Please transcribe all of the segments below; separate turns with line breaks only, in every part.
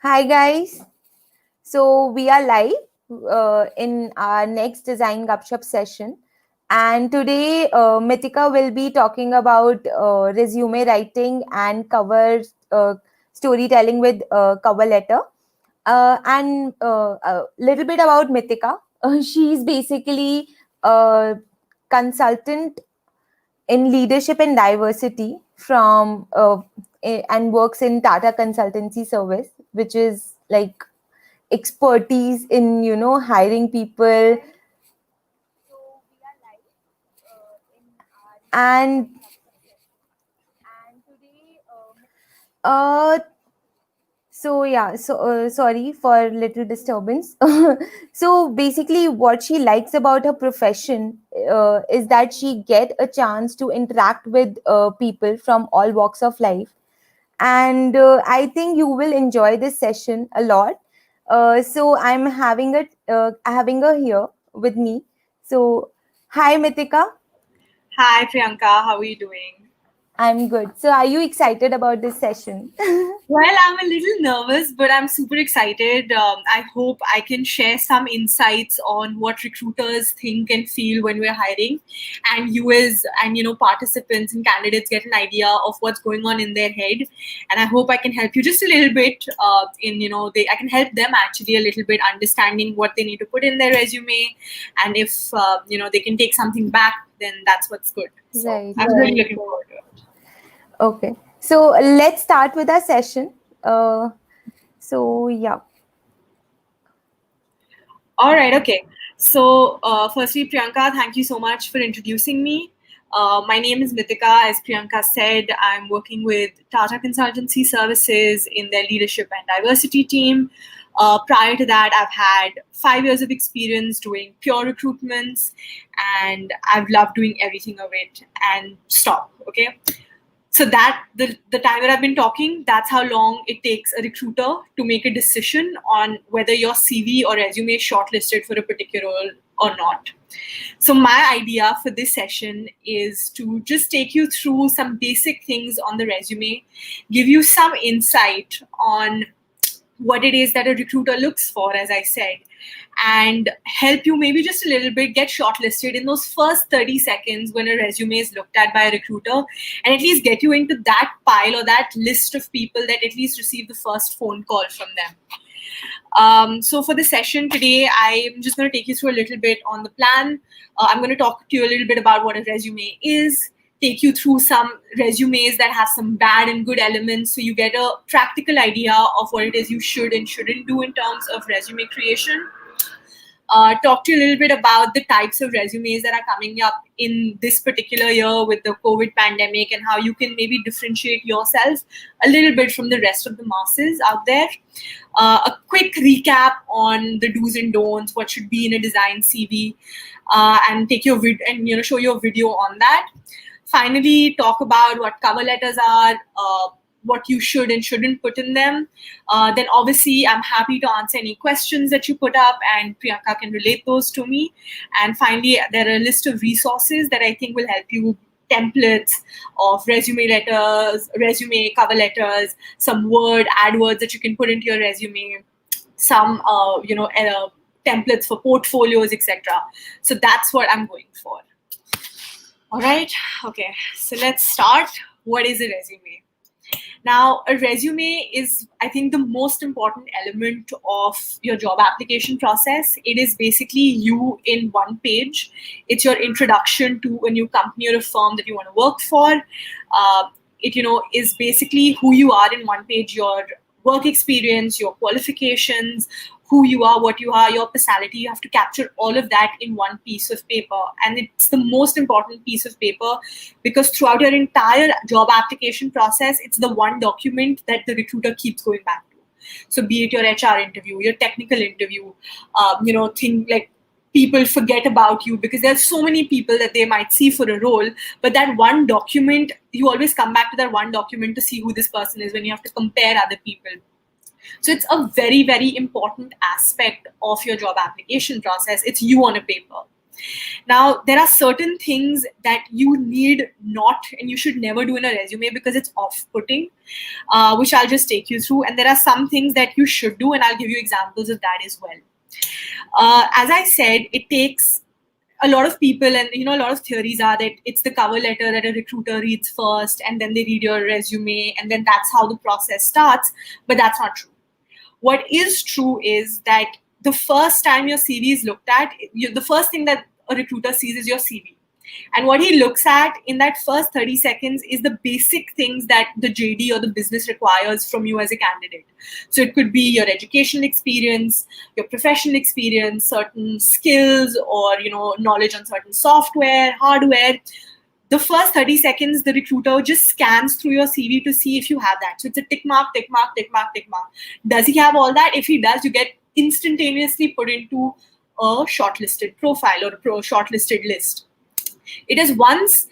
Hi guys. So we are live in our next Design Gupshup session, and today Meetika will be talking about resume writing and cover storytelling with cover letter. And a little bit about Meetika. She's basically a consultant in leadership and diversity from and works in Tata Consultancy Service, which is like expertise in hiring people. And uh sorry for little disturbance. So basically what she likes about her profession is that she get a chance to interact with people from all walks of life, and I think you will enjoy this session a lot. So I'm having her here with me. So hi Mitika.
Hi Priyanka, how are you doing?
I'm good. So are you excited about this session?
Well, I'm a little nervous, but I'm super excited. I hope I can share some insights on what recruiters think and feel when we're hiring, and you as and participants and candidates get an idea of what's going on in their head. And I hope I can help you just a little bit. I can help them actually a little bit understanding what they need to put in their resume, and if they can take something back, then that's what's good. So
Right,
I'm really
right.
looking forward to it.
Okay. So let's start with our session. Yeah.
All right, okay. So, firstly, Priyanka, thank you so much for introducing me. My name is Meetika. As Priyanka said, I'm working with Tata Consultancy Services in their leadership and diversity team. Prior to that, I've had 5 years of experience doing pure recruitments, and I've loved doing everything of it. And stop, okay? So that the time that I've been talking, that's how long it takes a recruiter to make a decision on whether your CV or resume is shortlisted for a particular role or not. So my idea for this session is to just take you through some basic things on the resume, give you some insight on what it is that a recruiter looks for, as I said, and help you maybe just a little bit get shortlisted in those first 30 seconds when a resume is looked at by a recruiter, and at least get you into that pile or that list of people that at least receive the first phone call from them. So for the session today, I'm just going to take you through a little bit on the plan. I'm going to talk to you a little bit about what a resume is, take you through some resumes that have some bad and good elements so you get a practical idea of what it is you should and shouldn't do in terms of resume creation. Talk to you a little bit about the types of resumes that are coming up in this particular year with the COVID pandemic and how you can maybe differentiate yourself a little bit from the rest of the masses out there. A quick recap on the do's and don'ts, what should be in a design CV, and take your show your video on that. Finally, talk about what cover letters are, what you should and shouldn't put in them. Then obviously I'm happy to answer any questions that you put up, and Priyanka can relate those to me. And finally, there are a list of resources that I think will help you, templates of resume letters, resume cover letters, some ad words that you can put into your resume, some templates for portfolios, etc. So that's what I'm going for. All right. Okay. So let's start. What is a resume? Now, a resume is, I think, the most important element of your job application process. It is basically you in one page. It's your introduction to a new company or a firm that you want to work for. It is basically who you are in one page, your work experience, your qualifications, who you are, what you are, your personality. You have to capture all of that in one piece of paper. And it's the most important piece of paper because throughout your entire job application process, it's the one document that the recruiter keeps going back to. So be it your HR interview, your technical interview, thing like people forget about you because there's so many people that they might see for a role, but that one document, you always come back to that one document to see who this person is when you have to compare other people. So it's a very, very important aspect of your job application process. It's you on a paper. Now, there are certain things that you need not and you should never do in a resume because it's off-putting, which I'll just take you through. And there are some things that you should do, and I'll give you examples of that as well. As I said, it takes a lot of people, and a lot of theories are that it's the cover letter that a recruiter reads first, and then they read your resume, and then that's how the process starts. But that's not true. What is true is that the first time your CV is looked at, the first thing that a recruiter sees is your CV. And what he looks at in that first 30 seconds is the basic things that the JD or the business requires from you as a candidate. So it could be your educational experience, your professional experience, certain skills, or knowledge on certain software, hardware. The first 30 seconds, the recruiter just scans through your CV to see if you have that. So it's a tick mark, tick mark, tick mark, tick mark. Does he have all that? If he does, you get instantaneously put into a shortlisted profile or a shortlisted list. It is once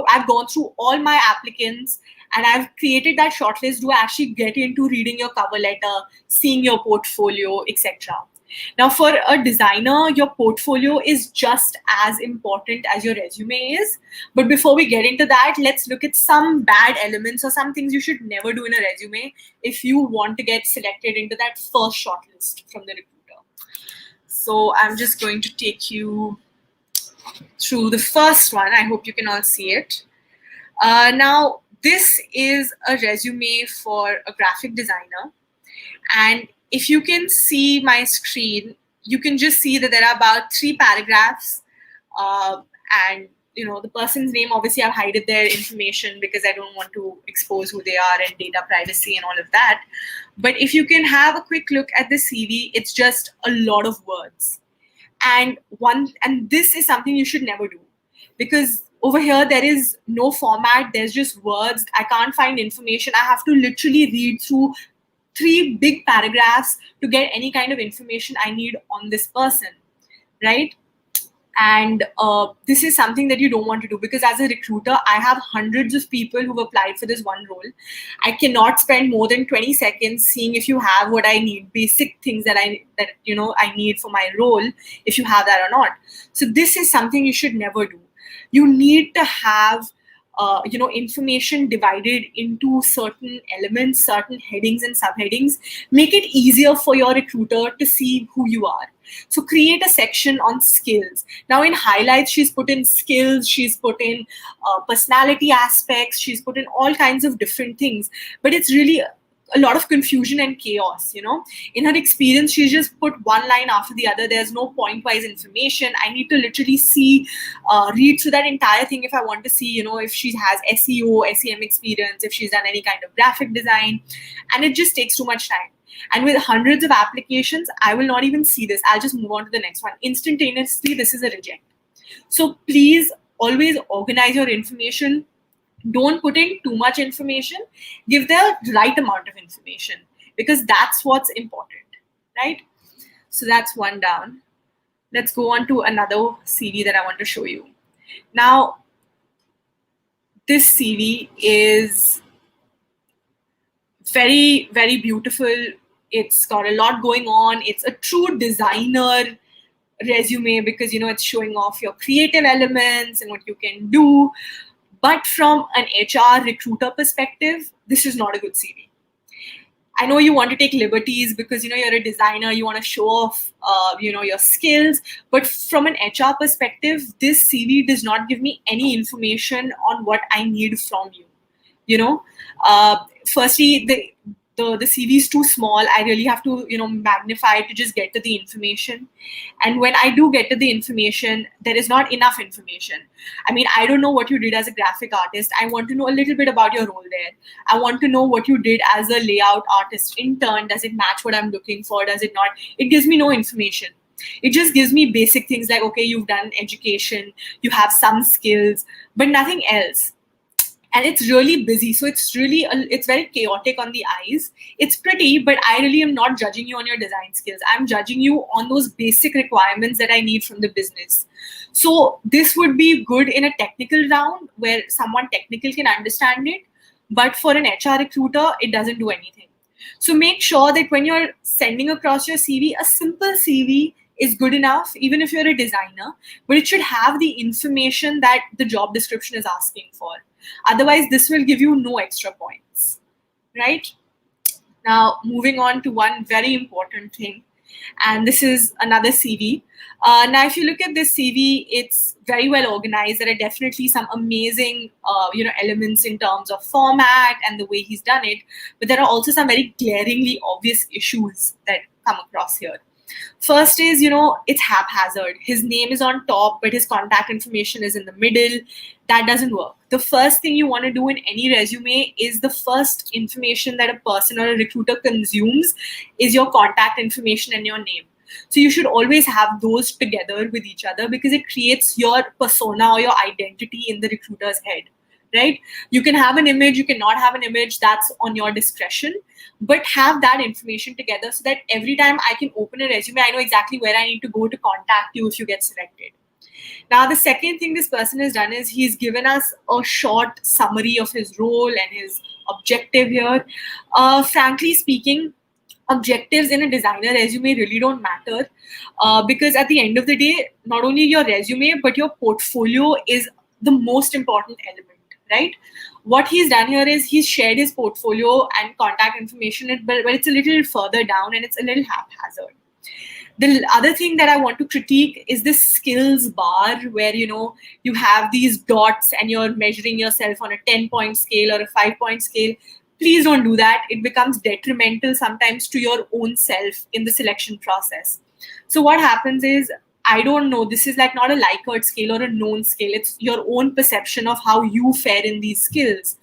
I've gone through all my applicants and I've created that shortlist, do I actually get into reading your cover letter, seeing your portfolio, etc. Now, for a designer, your portfolio is just as important as your resume is. But before we get into that, let's look at some bad elements or some things you should never do in a resume if you want to get selected into that first shortlist from the recruiter. So I'm just going to take you through the first one. I hope you can all see it. Now, this is a resume for a graphic designer. And if you can see my screen, you can just see that there are about 3 paragraphs. And the person's name, obviously I've hidden their information because I don't want to expose who they are and data privacy and all of that. But if you can have a quick look at the CV, it's just a lot of words. And this is something you should never do, because over here there is no format, there's just words. I can't find information. I have to literally read through 3 big paragraphs to get any kind of information I need on this person, right? And this is something that you don't want to do, because as a recruiter, I have hundreds of people who've applied for this one role. I cannot spend more than 20 seconds seeing if you have what I need, basic things that I need for my role, if you have that or not. So this is something you should never do. You need to have information divided into certain elements, certain headings and subheadings. Make it easier for your recruiter to see who you are. So create a section on skills. Now in highlights, she's put in skills, she's put in personality aspects, she's put in all kinds of different things. But it's really a lot of confusion and chaos, In her experience, she's just put one line after the other. There's no point-wise information. I need to literally read through that entire thing if I want to see, if she has SEO, SEM experience, if she's done any kind of graphic design. And it just takes too much time. And with hundreds of applications, I will not even see this. I'll just move on to the next one. Instantaneously, this is a reject. So please always organize your information. Don't put in too much information. Give the right amount of information, because that's what's important, right? So that's one down. Let's go on to another CV that I want to show you. Now, this CV is very, very beautiful. It's got a lot going on. It's a true designer resume because, it's showing off your creative elements and what you can do. But from an HR recruiter perspective, this is not a good CV. I know you want to take liberties because, you're a designer, you want to show off, your skills. But from an HR perspective, this CV does not give me any information on what I need from you. Firstly, the CV is too small. I really have to, magnify it to just get to the information. And when I do get to the information, there is not enough information. I mean, I don't know what you did as a graphic artist. I want to know a little bit about your role there. I want to know what you did as a layout artist intern. Does it match what I'm looking for? Does it not? It gives me no information. It just gives me basic things like, okay, you've done education, you have some skills, but nothing else. And it's really busy. So it's very chaotic on the eyes. It's pretty, but I really am not judging you on your design skills. I'm judging you on those basic requirements that I need from the business. So this would be good in a technical round where someone technical can understand it. But for an HR recruiter, it doesn't do anything. So make sure that when you're sending across your CV, a simple CV is good enough, even if you're a designer, but it should have the information that the job description is asking for. Otherwise, this will give you no extra points, right? Now, moving on to one very important thing, and this is another CV. Now, if you look at this CV, it's very well organized. There are definitely some amazing, elements in terms of format and the way he's done it. But there are also some very glaringly obvious issues that come across here. First is, it's haphazard. His name is on top, but his contact information is in the middle. That doesn't work. The first thing you want to do in any resume is the first information that a person or a recruiter consumes is your contact information and your name. So you should always have those together with each other because it creates your persona or your identity in the recruiter's head, right? You can have an image, you cannot have an image, that's on your discretion, but have that information together so that every time I can open a resume, I know exactly where I need to go to contact you if you get selected. Now, the second thing this person has done is he's given us a short summary of his role and his objective here. Frankly speaking, objectives in a designer resume really don't matter because at the end of the day, not only your resume, but your portfolio is the most important element, right? What he's done here is he's shared his portfolio and contact information, but it's a little further down and it's a little haphazard. The other thing that I want to critique is this skills bar where, you have these dots and you're measuring yourself on a 10-point scale or a 5-point scale. Please don't do that. It becomes detrimental sometimes to your own self in the selection process. So what happens is, I don't know, this is like not a Likert scale or a known scale. It's your own perception of how you fare in these skills.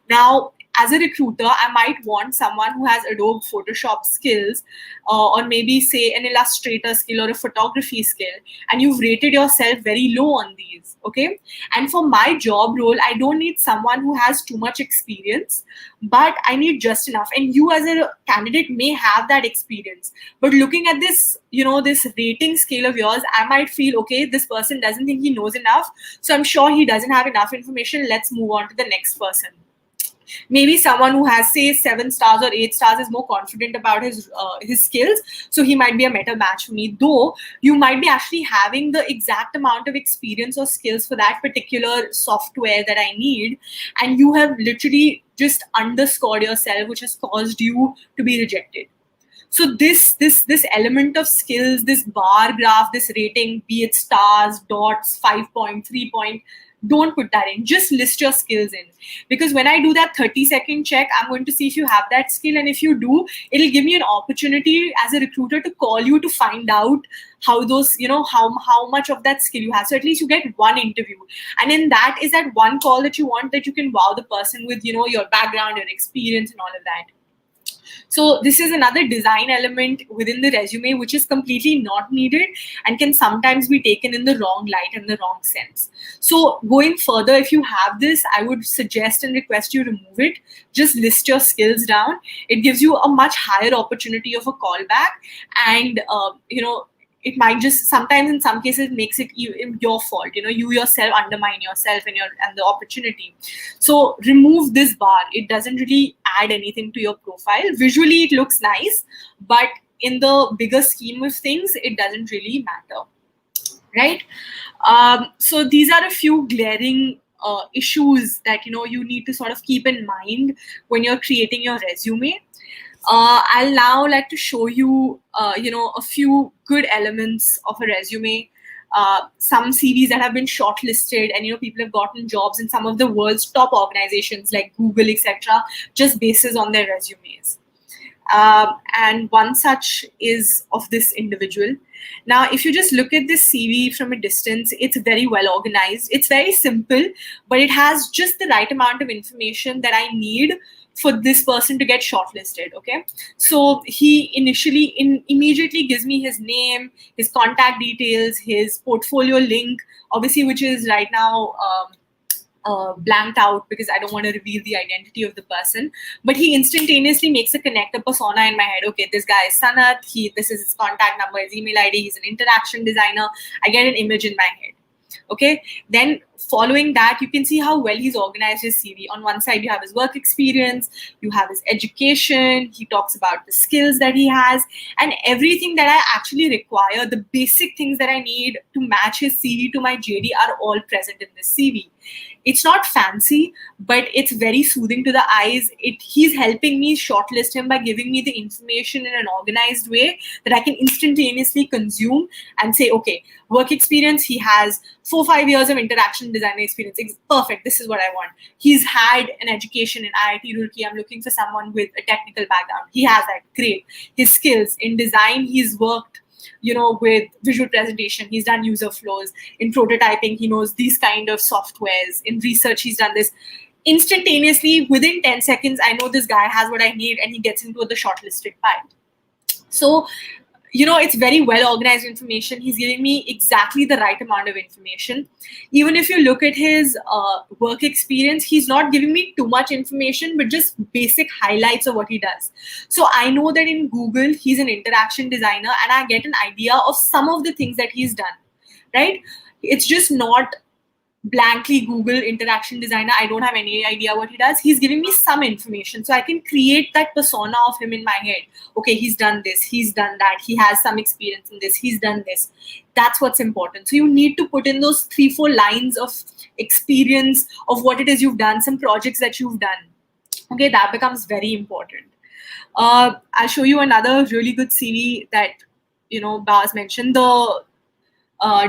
Now, as a recruiter, I might want someone who has Adobe Photoshop skills or maybe say an Illustrator skill or a photography skill, and you've rated yourself very low on these, okay? And for my job role, I don't need someone who has too much experience, but I need just enough. And you as a candidate may have that experience, but looking at this, this rating scale of yours, I might feel, okay, this person doesn't think he knows enough, so I'm sure he doesn't have enough information. Let's move on to the next person. Maybe someone who has, say, 7 stars or 8 stars is more confident about his skills, so he might be a better match for me. Though you might be actually having the exact amount of experience or skills for that particular software that I need, and you have literally just underscored yourself, which has caused you to be rejected. So this element of skills, this bar graph, this rating, be it stars, dots, 5-point, 3-point, don't put that in. Just list your skills in. Because when I do that 30-second check, I'm going to see if you have that skill. And if you do, it'll give me an opportunity as a recruiter to call you to find out how those, how much of that skill you have. So at least you get one interview. And in that is that one call that you want, that you can wow the person with, your background, your experience and all of that. So this is another design element within the resume, which is completely not needed and can sometimes be taken in the wrong light and the wrong sense. So going further, if you have this, I would suggest and request you remove it. Just list your skills down. It gives you a much higher opportunity of a callback, and it might just sometimes in some cases makes it your fault. You yourself undermine yourself and the opportunity. So remove this bar. It doesn't really add anything to your profile. Visually it looks nice, but in the bigger scheme of things, it doesn't really matter, right? So these are a few glaring issues that you need to sort of keep in mind when you're creating your resume. I'll now like to show you, a few good elements of a resume. Some CVs that have been shortlisted, and people have gotten jobs in some of the world's top organizations like Google, etc., just basis on their resumes. And one such is of this individual. Now, if you just look at this CV from a distance, it's very well organized. It's very simple, but it has just the right amount of information that I need for this person to get shortlisted. Okay, so he immediately gives me his name, his contact details, his portfolio link, obviously, which is right now blanked out because I don't want to reveal the identity of the person. But he instantaneously makes a connector persona in my head. Okay, this guy is Sanat. This is his contact number, his email ID. He's an interaction designer. I get an image in my head. Okay, then following that, you can see how well he's organized his CV. On one side, you have his work experience, you have his education, he talks about the skills that he has, and everything that I actually require, the basic things that I need to match his CV to my JD are all present in this CV. It's not fancy, but it's very soothing to the eyes. He's helping me shortlist him by giving me the information in an organized way that I can instantaneously consume and say, okay, work experience, he has 4-5 years of interaction design experience. It's perfect. This is what I want. He's had an education in IIT Roorkee. I'm looking for someone with a technical background. He has that. Great. His skills in design, he's worked with visual presentation, he's done user flows. In prototyping, he knows these kind of softwares. In research, he's done this. Instantaneously, within 10 seconds, I know this guy has what I need, and he gets into the shortlisted pile. So, it's very well organized information. He's giving me exactly the right amount of information. Even if you look at his work experience, he's not giving me too much information, but just basic highlights of what he does. So I know that in Google, he's an interaction designer, and I get an idea of some of the things that he's done, right? It's just not blankly Google interaction designer. I don't have any idea what he does. He's giving me some information, so I can create that persona of him in my head. Okay, he's done this, he's done that, he has some experience in this, he's done this. That's what's important. So you need to put in those 3-4 lines of experience of what it is you've done, some projects that you've done. Okay, that becomes very important. I'll show you another really good CV that Baz mentioned. The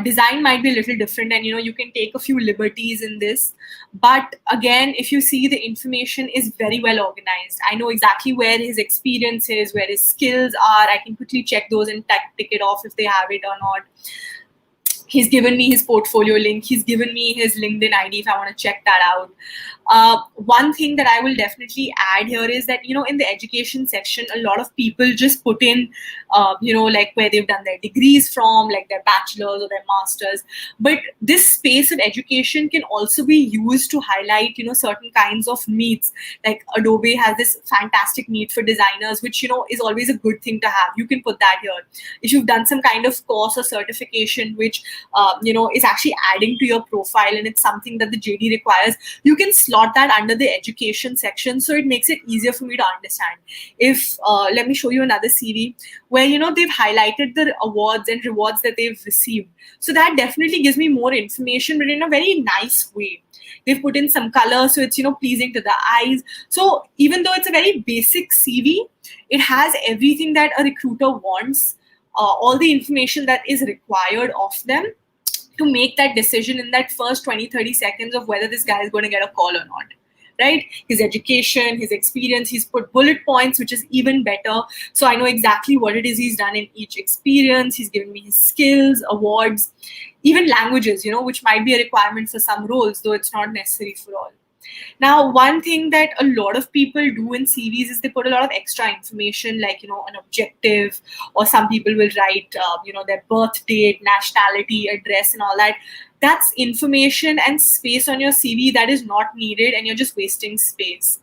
design might be a little different, and you can take a few liberties in this, but again, if you see, the information is very well organized. I know exactly where his experience is, where his skills are. I can quickly check those and tick it off if they have it or not. He's given me his portfolio link. He's given me his LinkedIn ID if I want to check that out. One thing that I will definitely add here is that, in the education section, a lot of people just put in, like where they've done their degrees from, like their bachelor's or their master's. But this space of education can also be used to highlight, certain kinds of needs. Like Adobe has this fantastic need for designers, which, is always a good thing to have. You can put that here. If you've done some kind of course or certification, which, is actually adding to your profile, and it's something that the JD requires, you can slot that under the education section, so it makes it easier for me to understand. If let me show you another CV where they've highlighted the awards and rewards that they've received, so that definitely gives me more information, but in a very nice way. They've put in some color, so it's pleasing to the eyes. So even though it's a very basic CV, it has everything that a recruiter wants, all the information that is required of them to make that decision in that first 20-30 seconds of whether this guy is going to get a call or not, right? His education, his experience, he's put bullet points, which is even better. So I know exactly what it is he's done in each experience. He's given me his skills, awards, even languages, which might be a requirement for some roles, though it's not necessary for all. Now, one thing that a lot of people do in CVs is they put a lot of extra information, like, an objective, or some people will write, their birth date, nationality, address, and all that. That's information and space on your CV that is not needed, and you're just wasting space.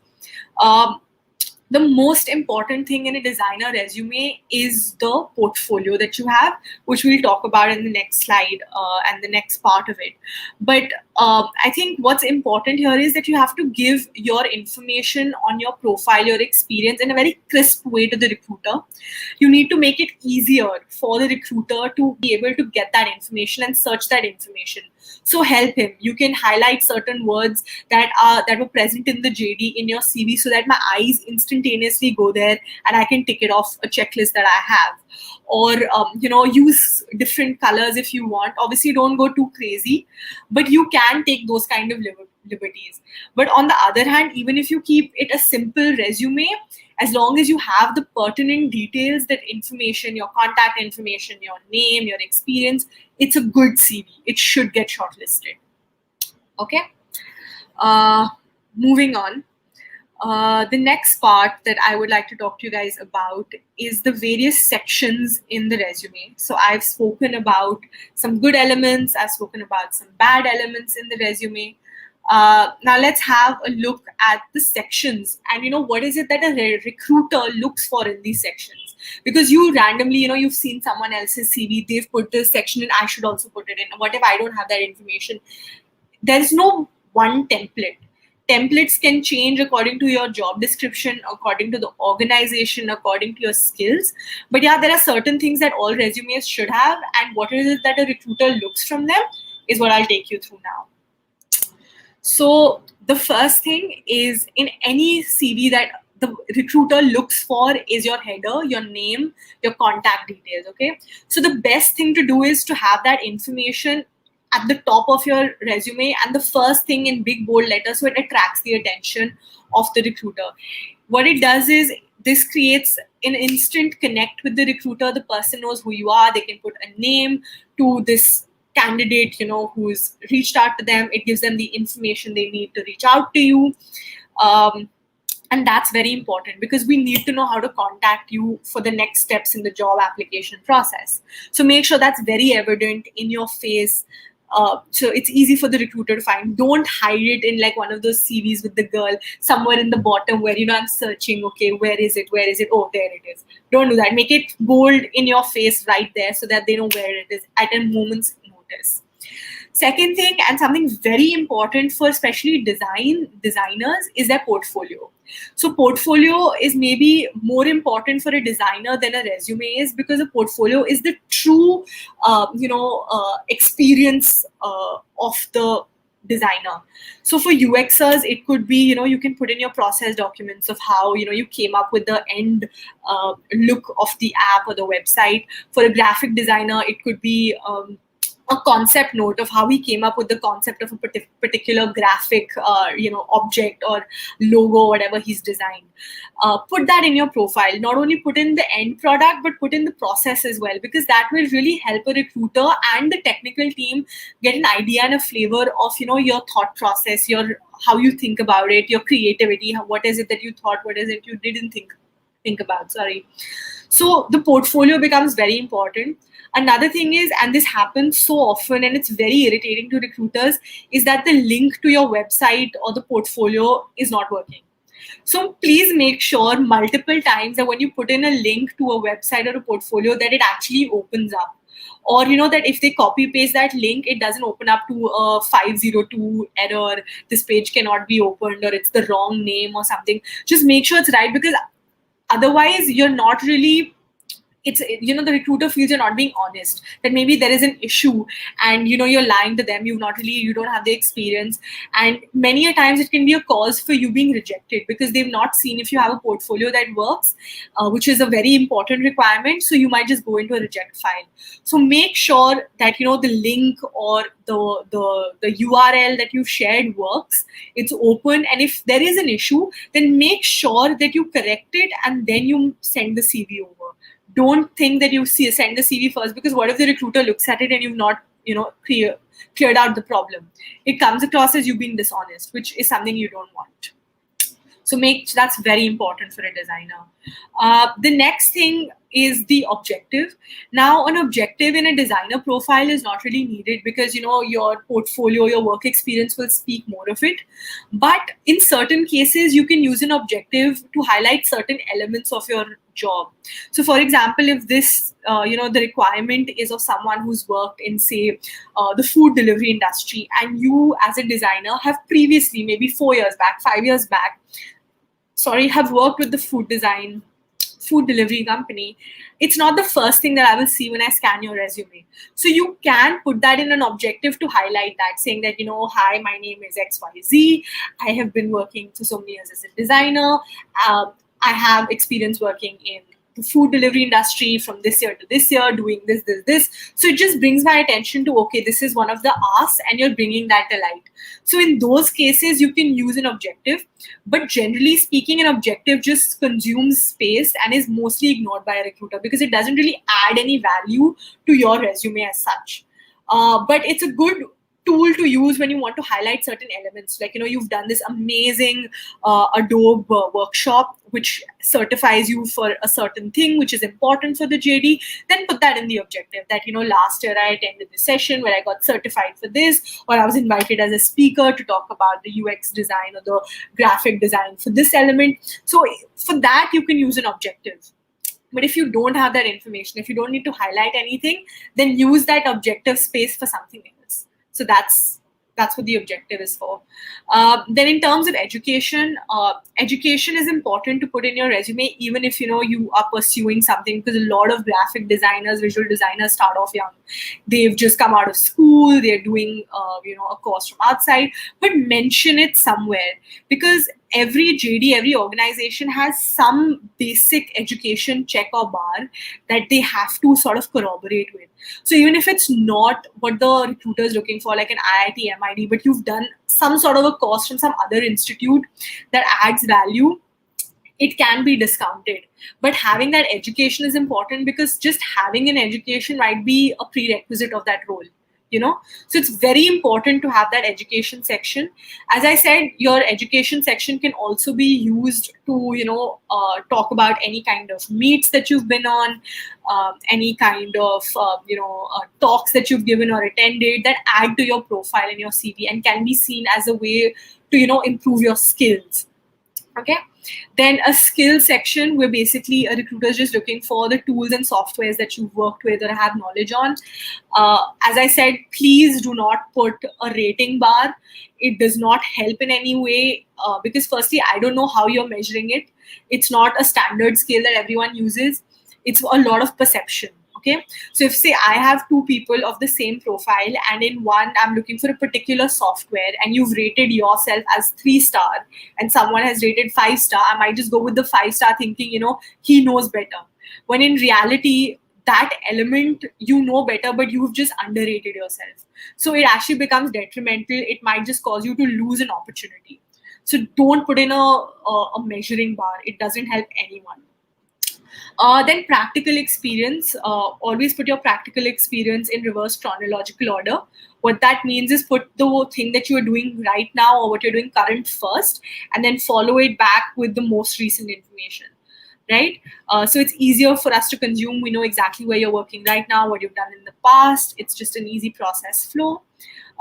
The most important thing in a designer resume is the portfolio that you have, which we'll talk about in the next slide and the next part of it. But I think what's important here is that you have to give your information on your profile, your experience, in a very crisp way to the recruiter. You need to make it easier for the recruiter to be able to get that information and search that information. So help him. You can highlight certain words that were present in the JD in your CV, so that my eyes instantaneously go there and I can tick it off a checklist that I have. Or use different colors if you want. Obviously, don't go too crazy, but you can take those kind of liberties. But on the other hand, even if you keep it a simple resume, as long as you have the pertinent details, that information, your contact information, your name, your experience, it's a good CV. It should get shortlisted. Okay. Moving on. The next part that I would like to talk to you guys about is the various sections in the resume. So I've spoken about some good elements. I've spoken about some bad elements in the resume. Now let's have a look at the sections, and what is it that a recruiter looks for in these sections. Because you randomly, you've seen someone else's CV, they've put this section in, I should also put it in. What if I don't have that information? there's no one template. Templates can change according to your job description, according to the organization, according to your skills. But yeah, there are certain things that all resumes should have, and what is it that a recruiter looks from them is what I'll take you through now. So the first thing is, in any CV that the recruiter looks for is your header, your name, your contact details. Okay. So the best thing to do is to have that information at the top of your resume and the first thing in big bold letters, so it attracts the attention of the recruiter. What it does is, this creates an instant connect with the recruiter. The person knows who you are. They can put a name to this candidate, who's reached out to them. It gives them the information they need to reach out to you. And that's very important, because we need to know how to contact you for the next steps in the job application process. So make sure that's very evident in your face. So it's easy for the recruiter to find. Don't hide it in like one of those CVs with the girl somewhere in the bottom where, I'm searching, okay, where is it? Oh, there it is. Don't do that. Make it bold in your face right there so that they know where it is at a moment's notice. Second thing, and something very important for especially designers, is their portfolio. So portfolio is maybe more important for a designer than a resume is, because a portfolio is the true, experience of the designer. So for UXers, it could be, you can put in your process documents of how, you came up with the end look of the app or the website. For a graphic designer, it could be a concept note of how he came up with the concept of a particular graphic, object or logo, whatever he's designed. Put that in your profile. Not only put in the end product, but put in the process as well, because that will really help a recruiter and the technical team get an idea and a flavor of, your thought process, how you think about it, your creativity. What is it that you thought? What is it you didn't think about? Sorry. So the portfolio becomes very important. Another thing is, and this happens so often and it's very irritating to recruiters, is that the link to your website or the portfolio is not working. So please make sure multiple times that when you put in a link to a website or a portfolio, that it actually opens up. Or, that if they copy paste that link, it doesn't open up to a 502 error, this page cannot be opened, or it's the wrong name or something. Just make sure it's right, because otherwise you're not really, the recruiter feels you're not being honest, that maybe there is an issue and you're lying to them. You don't have the experience, and many a times it can be a cause for you being rejected, because they've not seen if you have a portfolio that works, which is a very important requirement. So you might just go into a reject file. So make sure that the link or the URL that you've shared works, it's open, and if there is an issue, then make sure that you correct it and then you send the CV over. Don't think that you send the CV first, because what if the recruiter looks at it and you've not, cleared out the problem? It comes across as you being dishonest, which is something you don't want. So that's very important for a designer. The next thing is the objective. Now, an objective in a designer profile is not really needed, because your portfolio, your work experience will speak more of it. But in certain cases, you can use an objective to highlight certain elements of your job. So for example, if this the requirement is of someone who's worked in, say, the food delivery industry, and you as a designer have previously, maybe 4 years back, 5 years back, have worked with the food delivery company, it's not the first thing that I will see when I scan your resume. So you can put that in an objective to highlight that, saying that, hi, my name is XYZ. I have been working for so many years as a designer. I have experience working in the food delivery industry from this year to this year, doing this. So it just brings my attention to, okay, this is one of the asks, and you're bringing that to light. So in those cases, you can use an objective. But generally speaking, an objective just consumes space and is mostly ignored by a recruiter, because it doesn't really add any value to your resume as such. But it's a good tool to use when you want to highlight certain elements, like you've done this amazing Adobe workshop which certifies you for a certain thing which is important for the JD. Then put that in the objective, that last year I attended this session where I got certified for this, or I was invited as a speaker to talk about the UX design or the graphic design for this element. So for that you can use an objective. But if you don't have that information, if you don't need to highlight anything, then use that objective space for something else. So that's That's what the objective is for. Then in terms of education, education is important to put in your resume, even if you are pursuing something, because a lot of graphic designers, visual designers start off young. They've just come out of school, they're doing a course from outside, but mention it somewhere, because every JD, every organization has some basic education check or bar that they have to sort of corroborate with. So even if it's not what the recruiter is looking for, like an IIT, MIT, but you've done some sort of a course from some other institute that adds value, it can be discounted. But having that education is important, because just having an education might be a prerequisite of that role. So it's very important to have that education section. As I said, your education section can also be used to talk about any kind of meets that you've been on, any kind of talks that you've given or attended, that add to your profile in your CV and can be seen as a way to improve your skills. Okay. Then a skill section, where basically a recruiter is just looking for the tools and softwares that you've worked with or have knowledge on. As I said, please do not put a rating bar. It does not help in any way, because firstly, I don't know how you're measuring it. It's not a standard scale that everyone uses. It's a lot of perception. Okay. So if, say, I have two people of the same profile, and in one I'm looking for a particular software, and you've rated yourself as 3-star and someone has rated 5-star, I might just go with the 5-star thinking, he knows better. When in reality, that element you know better, but you've just underrated yourself. So it actually becomes detrimental. It might just cause you to lose an opportunity. So don't put in a measuring bar. It doesn't help anyone. Then practical experience, always put your practical experience in reverse chronological order. What that means is put the thing that you are doing right now or what you're doing current first, and then follow it back with the most recent information. Right? So it's easier for us to consume. We know exactly where you're working right now, what you've done in the past. It's just an easy process flow.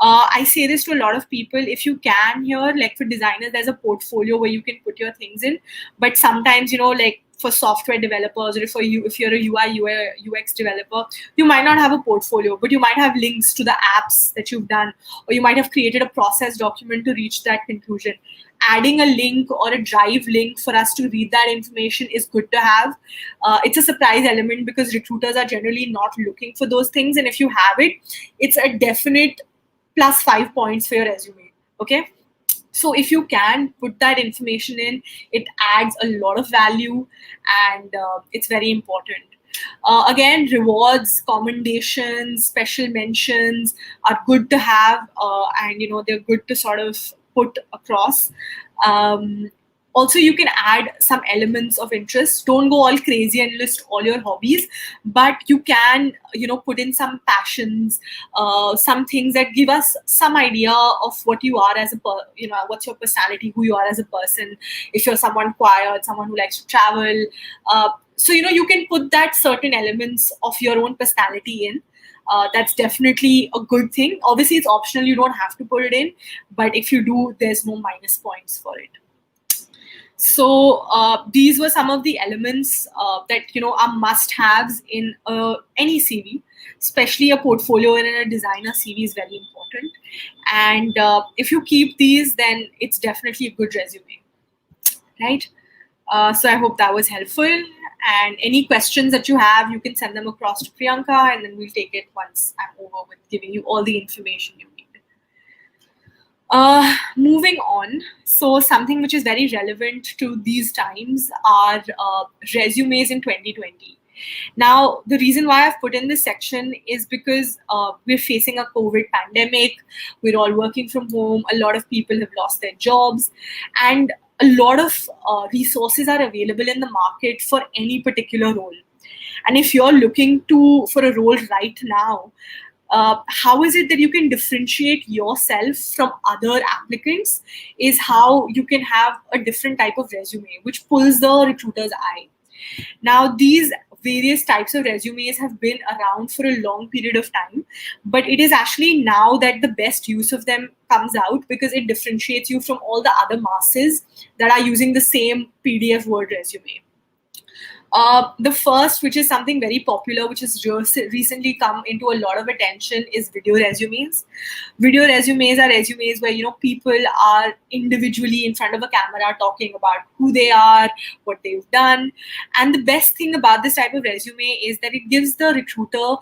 I say this to a lot of people. If you can here, like for designers, there's a portfolio where you can put your things in. But sometimes, like for software developers, or if you're a UI UX developer, you might not have a portfolio, but you might have links to the apps that you've done, or you might have created a process document to reach that conclusion. Adding a link or a drive link for us to read that information is good to have. It's a surprise element, because recruiters are generally not looking for those things, and if you have it, it's a definite plus 5 points for your resume. Okay. So if you can put that information in, it adds a lot of value, and it's very important. Again, rewards, commendations, special mentions are good to have, and they're good to sort of put across. Also, you can add some elements of interest. Don't go all crazy and list all your hobbies, but you can, put in some passions, some things that give us some idea of what you are as what's your personality, who you are as a person. If you're someone quiet, someone who likes to travel, so you can put that certain elements of your own personality in. That's definitely a good thing. Obviously, it's optional. You don't have to put it in, but if you do, there's no minus points for it. So these were some of the elements that are must-haves in any CV, especially a portfolio and a designer CV is very important. And if you keep these, then it's definitely a good resume, right? So I hope that was helpful. And any questions that you have, you can send them across to Priyanka, and then we'll take it once I'm over with giving you all the information you need. Moving on, so something which is very relevant to these times are resumes in 2020. Now, the reason why I've put in this section is because we're facing a COVID pandemic. We're all working from home. A lot of people have lost their jobs, and a lot of resources are available in the market for any particular role. And if you're looking for a role right now, how is it that you can differentiate yourself from other applicants is how you can have a different type of resume which pulls the recruiter's eye. Now, these various types of resumes have been around for a long period of time, but it is actually now that the best use of them comes out, because it differentiates you from all the other masses that are using the same PDF Word resume. The first, which is something very popular, which has recently come into a lot of attention, is video resumes. Video resumes are resumes where people are individually in front of a camera talking about who they are, what they've done. And the best thing about this type of resume is that it gives the recruiter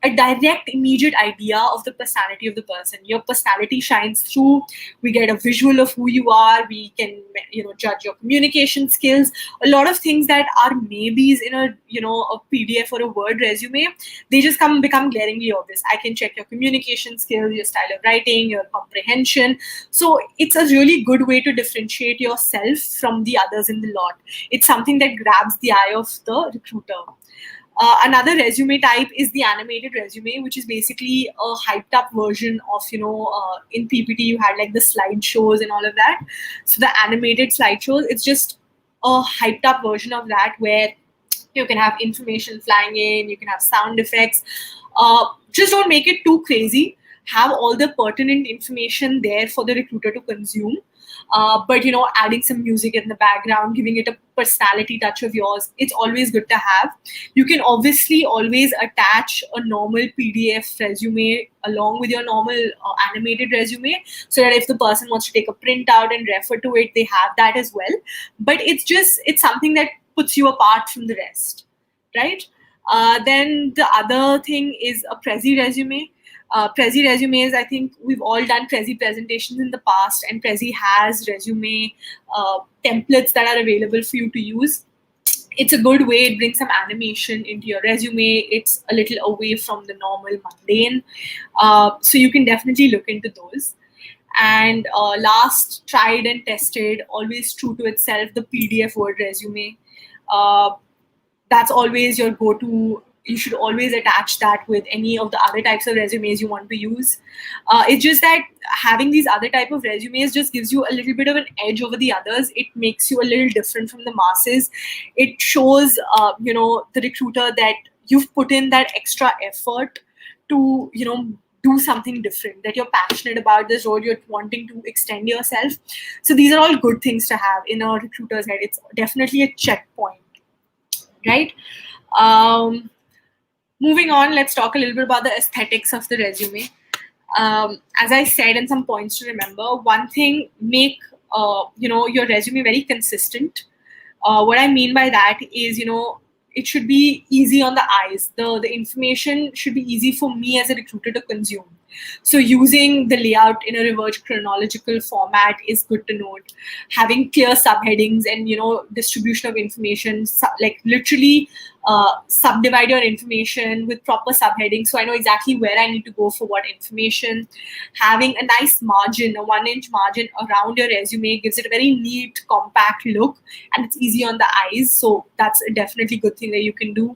a direct, immediate idea of the personality of the person. Your personality shines through. We get a visual of who you are. We can, judge your communication skills. A lot of things that are maybes in a PDF or a Word resume, they just become glaringly obvious. I can check your communication skills, your style of writing, your comprehension. So it's a really good way to differentiate yourself from the others in the lot. It's something that grabs the eye of the recruiter. Another resume type is the animated resume, which is basically a hyped up version of, in PPT you had like the slideshows and all of that. So the animated slideshows, it's just a hyped up version of that where you can have information flying in, you can have sound effects. Just don't make it too crazy. Have all the pertinent information there for the recruiter to consume. But adding some music in the background, giving it a personality touch of yours, it's always good to have. You can obviously always attach a normal PDF resume along with your normal animated resume, so that if the person wants to take a printout and refer to it, they have that as well. But it's something that puts you apart from the rest, right? Then the other thing is a Prezi resume. Prezi resumes, I think we've all done Prezi presentations in the past, and Prezi has resume templates that are available for you to use. It's a good way. It brings some animation into your resume. It's a little away from the normal mundane. So you can definitely look into those. And last, tried and tested, always true to itself, the PDF Word resume. That's always your go-to. You should always attach that with any of the other types of resumes you want to use. It's just that having these other type of resumes just gives you a little bit of an edge over the others. It makes you a little different from the masses. It shows, the recruiter that you've put in that extra effort to, do something different, that you're passionate about this role, you're wanting to extend yourself. So these are all good things to have in a recruiter's head. It's definitely a checkpoint, right? Moving on, let's talk a little bit about the aesthetics of the resume. As I said, and some points to remember. One thing, make your resume very consistent. What I mean by that is, it should be easy on the eyes. The information should be easy for me as a recruiter to consume. So using the layout in a reverse chronological format is good to note. Having clear subheadings and distribution of information, like literally subdivide your information with proper subheadings, so I know exactly where I need to go for what information. Having a nice margin, a 1-inch margin around your resume, gives it a very neat, compact look, and it's easy on the eyes. So that's a definitely good thing that you can do.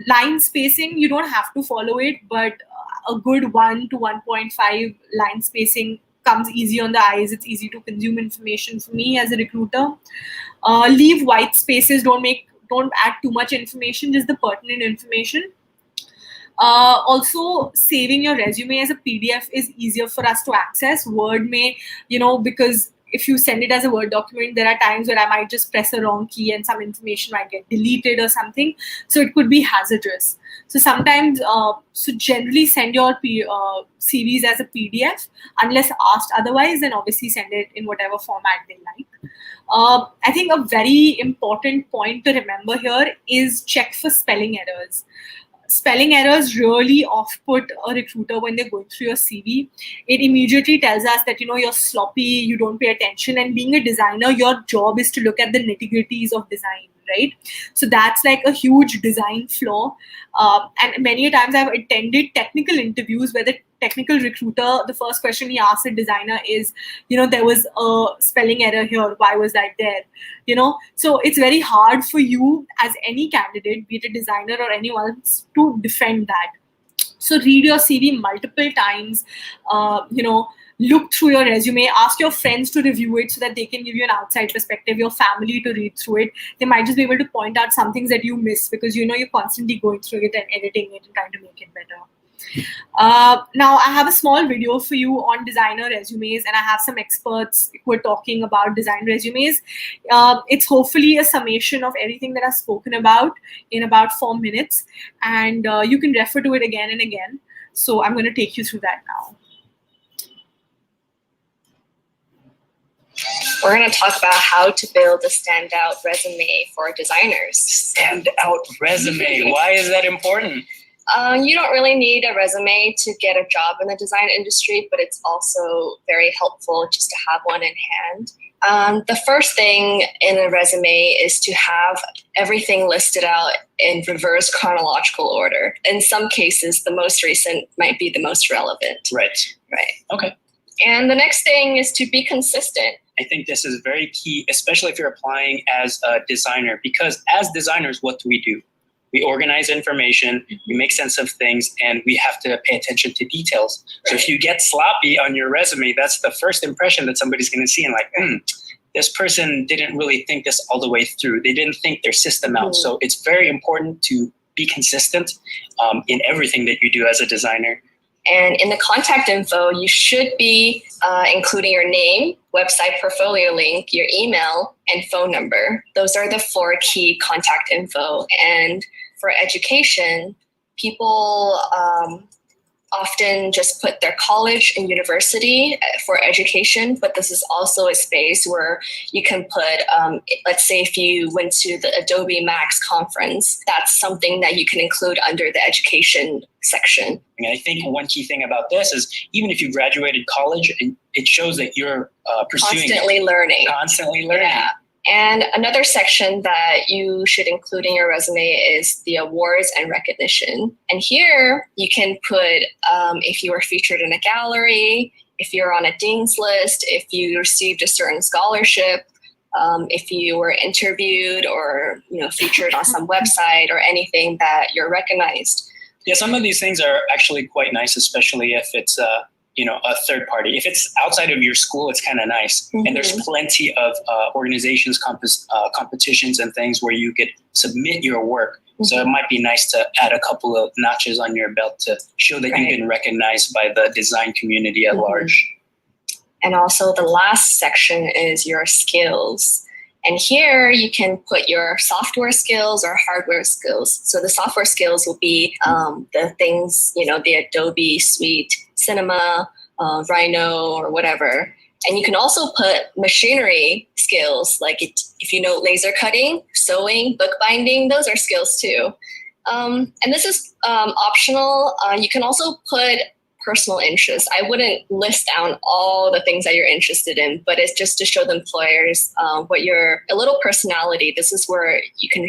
Line spacing, you don't have to follow it, but a good 1 to 1.5 line spacing comes easy on the eyes. It's easy to consume information for me as a recruiter. Leave white spaces. Don't add too much information, just the pertinent information. Also, saving your resume as a PDF is easier for us to access. Word may, because if you send it as a Word document, there are times where I might just press a wrong key and some information might get deleted or something. So it could be hazardous. So sometimes, generally send your CVs as a PDF, unless asked otherwise, then obviously send it in whatever format they like. I think a very important point to remember here is check for spelling errors. Spelling errors really off-put a recruiter when they're going through your CV. It immediately tells us that you're sloppy, you don't pay attention, and being a designer, your job is to look at the nitty-gritties of design, right? So that's like a huge design flaw. And many times I've attended technical interviews where the technical recruiter, the first question he asks a designer is, there was a spelling error here, why was that there? So it's very hard for you as any candidate, be it a designer or anyone, to defend that. So read your CV multiple times, look through your resume, ask your friends to review it so that they can give you an outside perspective, your family to read through it. They might just be able to point out some things that you miss because you're constantly going through it and editing it and trying to make it better. Now, I have a small video for you on designer resumes, and I have some experts who are talking about design resumes. It's hopefully a summation of everything that I've spoken about in about 4 minutes, and you can refer to it again and again. So I'm going to take you through that now.
We're going to talk about how to build a standout resume for designers.
Standout resume. Why is that important?
You don't really need a resume to get a job in the design industry, but it's also very helpful just to have one in hand. The first thing in a resume is to have everything listed out in reverse chronological order. In some cases, the most recent might be the most relevant.
Right. Okay.
And the next thing is to be consistent.
I think this is very key, especially if you're applying as a designer, because as designers, what do? We organize information, we make sense of things, and we have to pay attention to details. Right. So if you get sloppy on your resume, that's the first impression that somebody's going to see, and like, this person didn't really think this all the way through. They didn't think their system out. So it's very important to be consistent in everything that you do as a designer.
And in the contact info, you should be including your name, website portfolio link, your email, and phone number. Those are the 4 key contact info. And for education, people often just put their college and university for education, but this is also a space where you can put, let's say if you went to the Adobe Max conference, that's something that you can include under the education section.
And I think one key thing about this is even if you graduated college, it shows that you're pursuing
constantly learning. Yeah. And another section that you should include in your resume is the awards and recognition. And here you can put if you were featured in a gallery, if you're on a dean's list, if you received a certain scholarship, if you were interviewed or featured on some website or anything that you're recognized.
Yeah, some of these things are actually quite nice, especially if it's a third party. If it's outside of your school, it's kind of nice. And there's plenty of organizations, competitions and things where you could submit your work. So it might be nice to add a couple of notches on your belt to show that you've been recognized by the design community at large.
And also the last section is your skills. And here you can put your software skills or hardware skills. So the software skills will be the things, the Adobe Suite, Cinema, Rhino, or whatever. And you can also put machinery skills, like if you know laser cutting, sewing, bookbinding, those are skills too. And this is optional. You can also put personal interests. I wouldn't list down all the things that you're interested in, but it's just to show the employers a little personality. This is where you can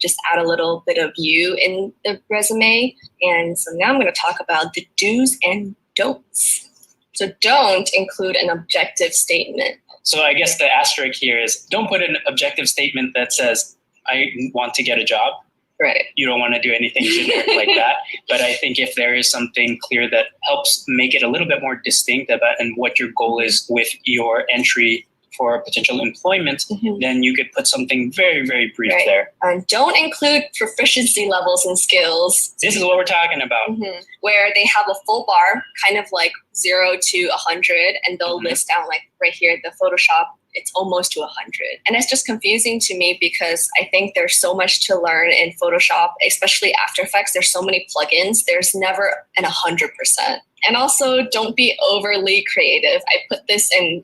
just add a little bit of you in the resume. And so now I'm going to talk about the do's and don'ts. So don't include an objective statement.
So I guess the asterisk here is don't put an objective statement that says, I want to get a job.
Right.
You don't want to do anything generic like that. But I think if there is something clear that helps make it a little bit more distinct about and what your goal is with your entry for potential employment, then you could put something very, very brief there.
Don't include proficiency levels and skills.
This is what we're talking about.
Where they have a full bar, kind of like 0 to 100, and they'll list down like right here, the Photoshop, it's almost to 100. And it's just confusing to me because I think there's so much to learn in Photoshop, especially After Effects. There's so many plugins. There's never an 100%. And also, don't be overly creative. I put this in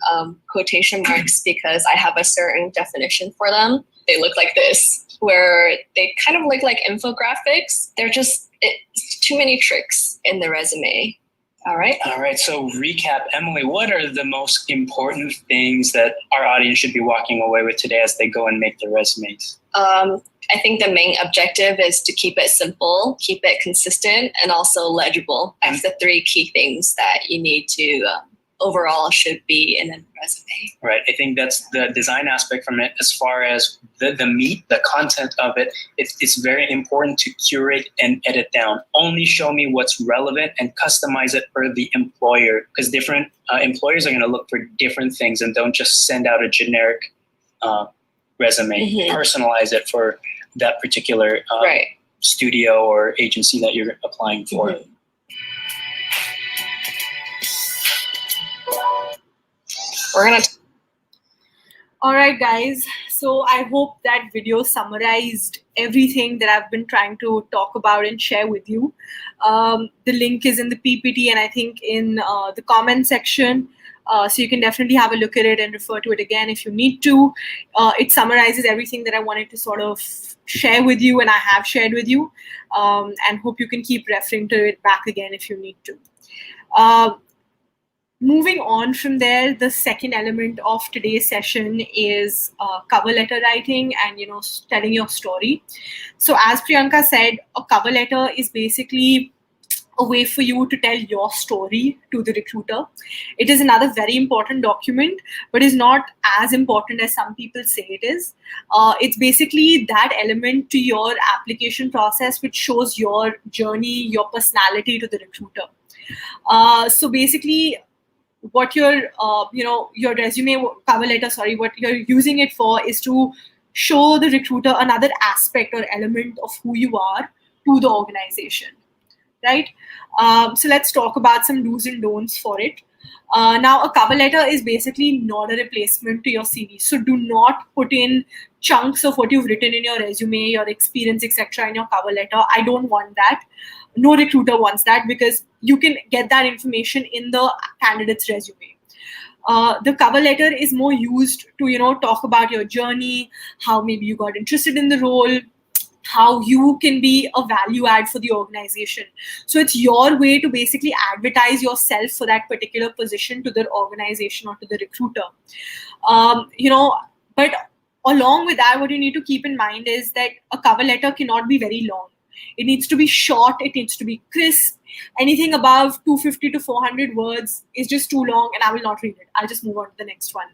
quotation marks because I have a certain definition for them. They look like this, where they kind of look like infographics. It's too many tricks in the resume. All right.
So recap, Emily, what are the most important things that our audience should be walking away with today as they go and make their resumes?
I think the main objective is to keep it simple, keep it consistent, and also legible. That's the 3 key things that you need to overall should be in a resume.
Right. I think that's the design aspect from it. As far as the meat, the content of it, it's very important to curate and edit down. Only show me what's relevant and customize it for the employer, because different employers are going to look for different things, and don't just send out a generic resume. Personalize it for that particular studio or agency that you're applying for.
We're going to
All right, guys. So I hope that video summarized everything that I've been trying to talk about and share with you. The link is in the PPT and I think in the comment section. So you can definitely have a look at it and refer to it again if you need to. It summarizes everything that I wanted to sort of share with you and I have shared with you. And hope you can keep referring to it back again if you need to. Moving on from there, the second element of today's session is cover letter writing and telling your story. So as Priyanka said, a cover letter is basically a way for you to tell your story to the recruiter. It is another very important document, but is not as important as some people say it is. It's basically that element to your application process which shows your journey, your personality to the recruiter. So basically, what your your resume cover letter, what you're using it for is to show the recruiter another aspect or element of who you are to the organization, right? So let's talk about some do's and don'ts for it. Now, a cover letter is basically not a replacement to your CV. So do not put in chunks of what you've written in your resume, your experience, etc. in your cover letter. I don't want that. No recruiter wants that because you can get that information in the candidate's resume. The cover letter is more used to, talk about your journey, how maybe you got interested in the role, how you can be a value add for the organization. So it's your way to basically advertise yourself for that particular position to the organization or to the recruiter. But along with that, what you need to keep in mind is that a cover letter cannot be very long. It needs to be short. It needs to be crisp. Anything above 250 to 400 words is just too long and I will not read it. I'll just move on to the next one.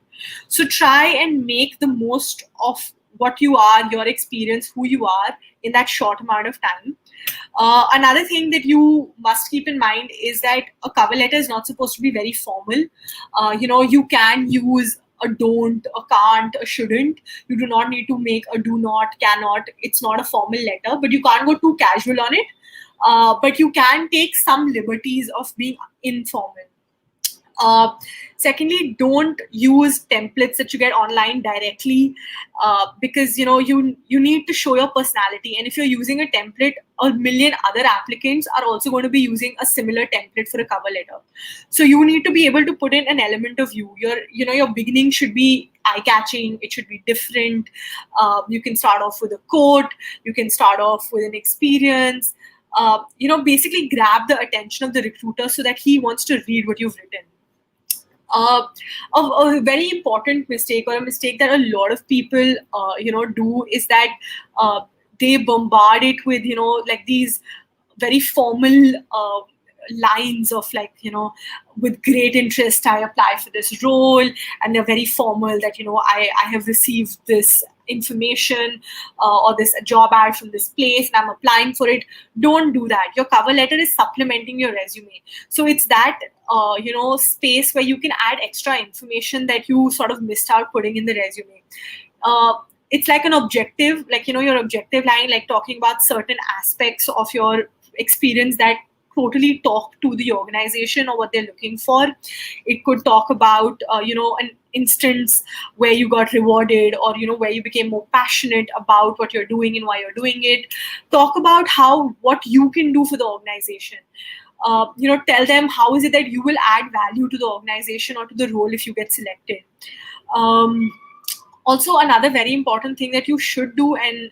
So try and make the most of what you are, your experience, who you are in that short amount of time. Another thing that you must keep in mind is that a cover letter is not supposed to be very formal. You can use a don't, a can't, a shouldn't. You do not need to make a do not, cannot. It's not a formal letter, but you can't go too casual on it. But you can take some liberties of being informal. Secondly, don't use templates that you get online directly because you need to show your personality. And if you're using a template, a million other applicants are also going to be using a similar template for a cover letter. So you need to be able to put in an element of you. Your beginning should be eye-catching. It should be different. You can start off with a quote. You can start off with an experience. Basically grab the attention of the recruiter so that he wants to read what you've written. A very important mistake, or a mistake that a lot of people do, is that they bombard it with like these very formal lines of with great interest I apply for this role, and they're very formal that I have received this information or this job ad from this place and I'm applying for it. Don't do that. Your cover letter is supplementing your resume. So it's that space where you can add extra information that you sort of missed out putting in the resume. It's like an objective, your objective line, like talking about certain aspects of your experience that totally talk to the organization or what they're looking for. It could talk about an instance where you got rewarded, or where you became more passionate about what you're doing and why you're doing it. Talk about what you can do for the organization. Tell them how is it that you will add value to the organization or to the role if you get selected. Also, another very important thing that you should do and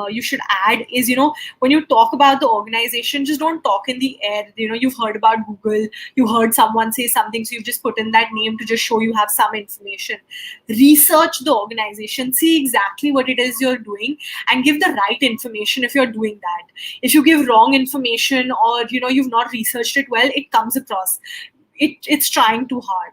you should add is, when you talk about the organization, just don't talk in the air. You've heard about Google, you heard someone say something, so you've just put in that name to just show you have some information. Research the organization, see exactly what it is you're doing, and give the right information if you're doing that. If you give wrong information or, you've not researched it well, it comes across. It's trying too hard.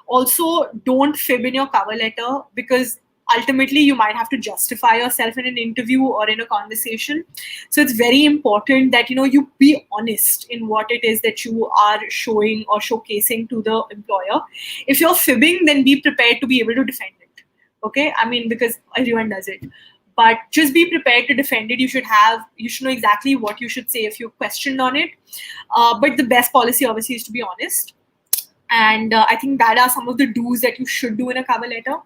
Also, don't fib in your cover letter, because ultimately you might have to justify yourself in an interview or in a conversation. So it's very important that you be honest in what it is that you are showing or showcasing to the employer. If you're fibbing, then be prepared to be able to defend it. Okay, because everyone does it, but just be prepared to defend it. You should know exactly what you should say if you're questioned on it. But the best policy obviously is to be honest. And I think that are some of the do's that you should do in a cover letter.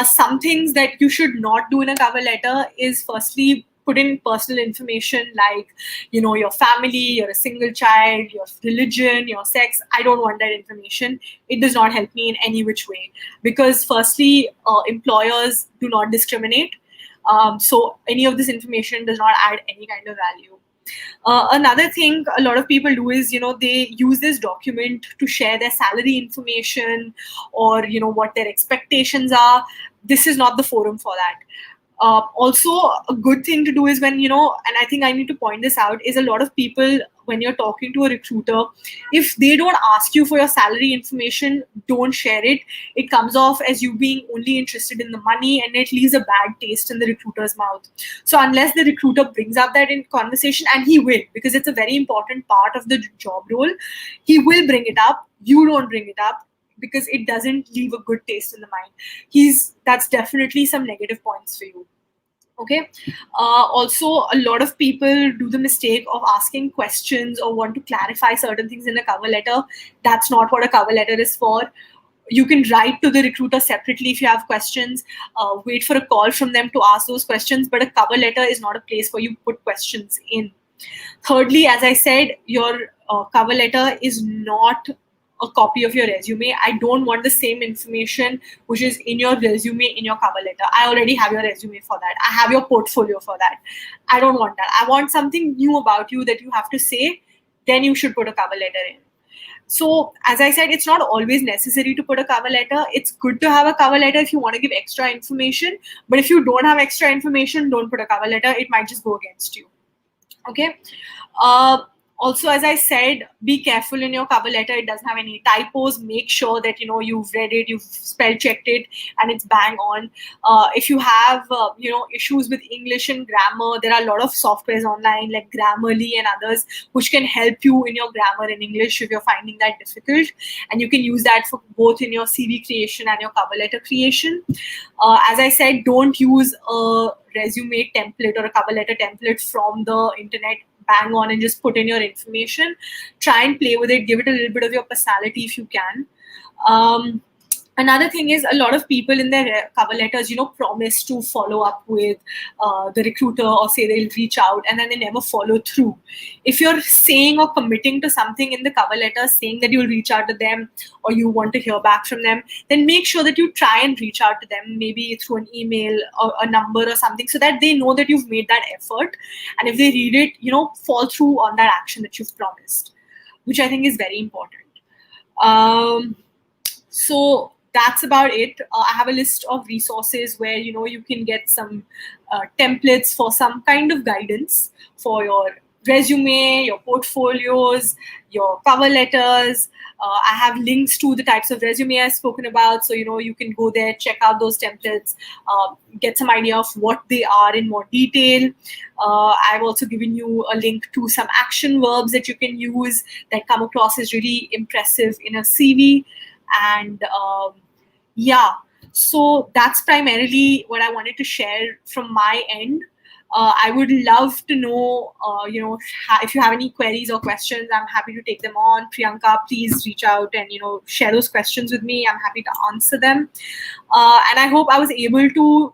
Some things that you should not do in a cover letter is, firstly, put in personal information like, your family, you're a single child, your religion, your sex. I don't want that information. It does not help me in any which way, because firstly, employers do not discriminate. So any of this information does not add any kind of value. Another thing a lot of people do is, they use this document to share their salary information, or, what their expectations are. This is not the forum for that. Also, a good thing to do is when, and I think I need to point this out, is a lot of people, when you're talking to a recruiter, if they don't ask you for your salary information, don't share it. It comes off as you being only interested in the money, and it leaves a bad taste in the recruiter's mouth. So unless the recruiter brings up that in conversation, and he will, because it's a very important part of the job role, he will bring it up. You don't bring it up, because it doesn't leave a good taste in the mind. That's definitely some negative points for you. Okay. Also, a lot of people do the mistake of asking questions or want to clarify certain things in a cover letter. That's not what a cover letter is for. You can write to the recruiter separately if you have questions. Wait for a call from them to ask those questions, but a cover letter is not a place for you to put questions in. Thirdly, as I said, your cover letter is not a copy of your resume. I don't want the same information which is in your resume in your cover letter. I already have your resume for that. I have your portfolio for that. I don't want that. I want something new about you that you have to say. Then you should put a cover letter in. So, as I said, it's not always necessary to put a cover letter. It's good to have a cover letter if you want to give extra information. But if you don't have extra information, don't put a cover letter. It might just go against you. Okay. Also, as I said, be careful in your cover letter. It doesn't have any typos. Make sure that you've read it, you've spell checked it, and it's bang on. If you have issues with English and grammar, there are a lot of softwares online like Grammarly and others which can help you in your grammar in English if you're finding that difficult, and you can use that for both in your CV creation and your cover letter creation. As I said, don't use a resume template or a cover letter template from the internet, bang on and just put in your information. Try and play with it, give it a little bit of your personality if you can. Another thing is, a lot of people in their cover letters, promise to follow up with the recruiter, or say they'll reach out, and then they never follow through. If you're saying or committing to something in the cover letter, saying that you'll reach out to them or you want to hear back from them, then make sure that you try and reach out to them, maybe through an email or a number or something, so that they know that you've made that effort. And if they read it, fall through on that action that you've promised, which I think is very important. So that's about it. I have a list of resources where you can get some templates for some kind of guidance for your resume, your portfolios, your cover letters. I have links to the types of resume I've spoken about, so you can go there, check out those templates, get some idea of what they are in more detail. I've also given you a link to some action verbs that you can use that come across as really impressive in a CV. And so that's primarily what I wanted to share from my end. I would love to know, if you have any queries or questions. I'm happy to take them on. Priyanka, please reach out and, share those questions with me. I'm happy to answer them. And I hope I was able to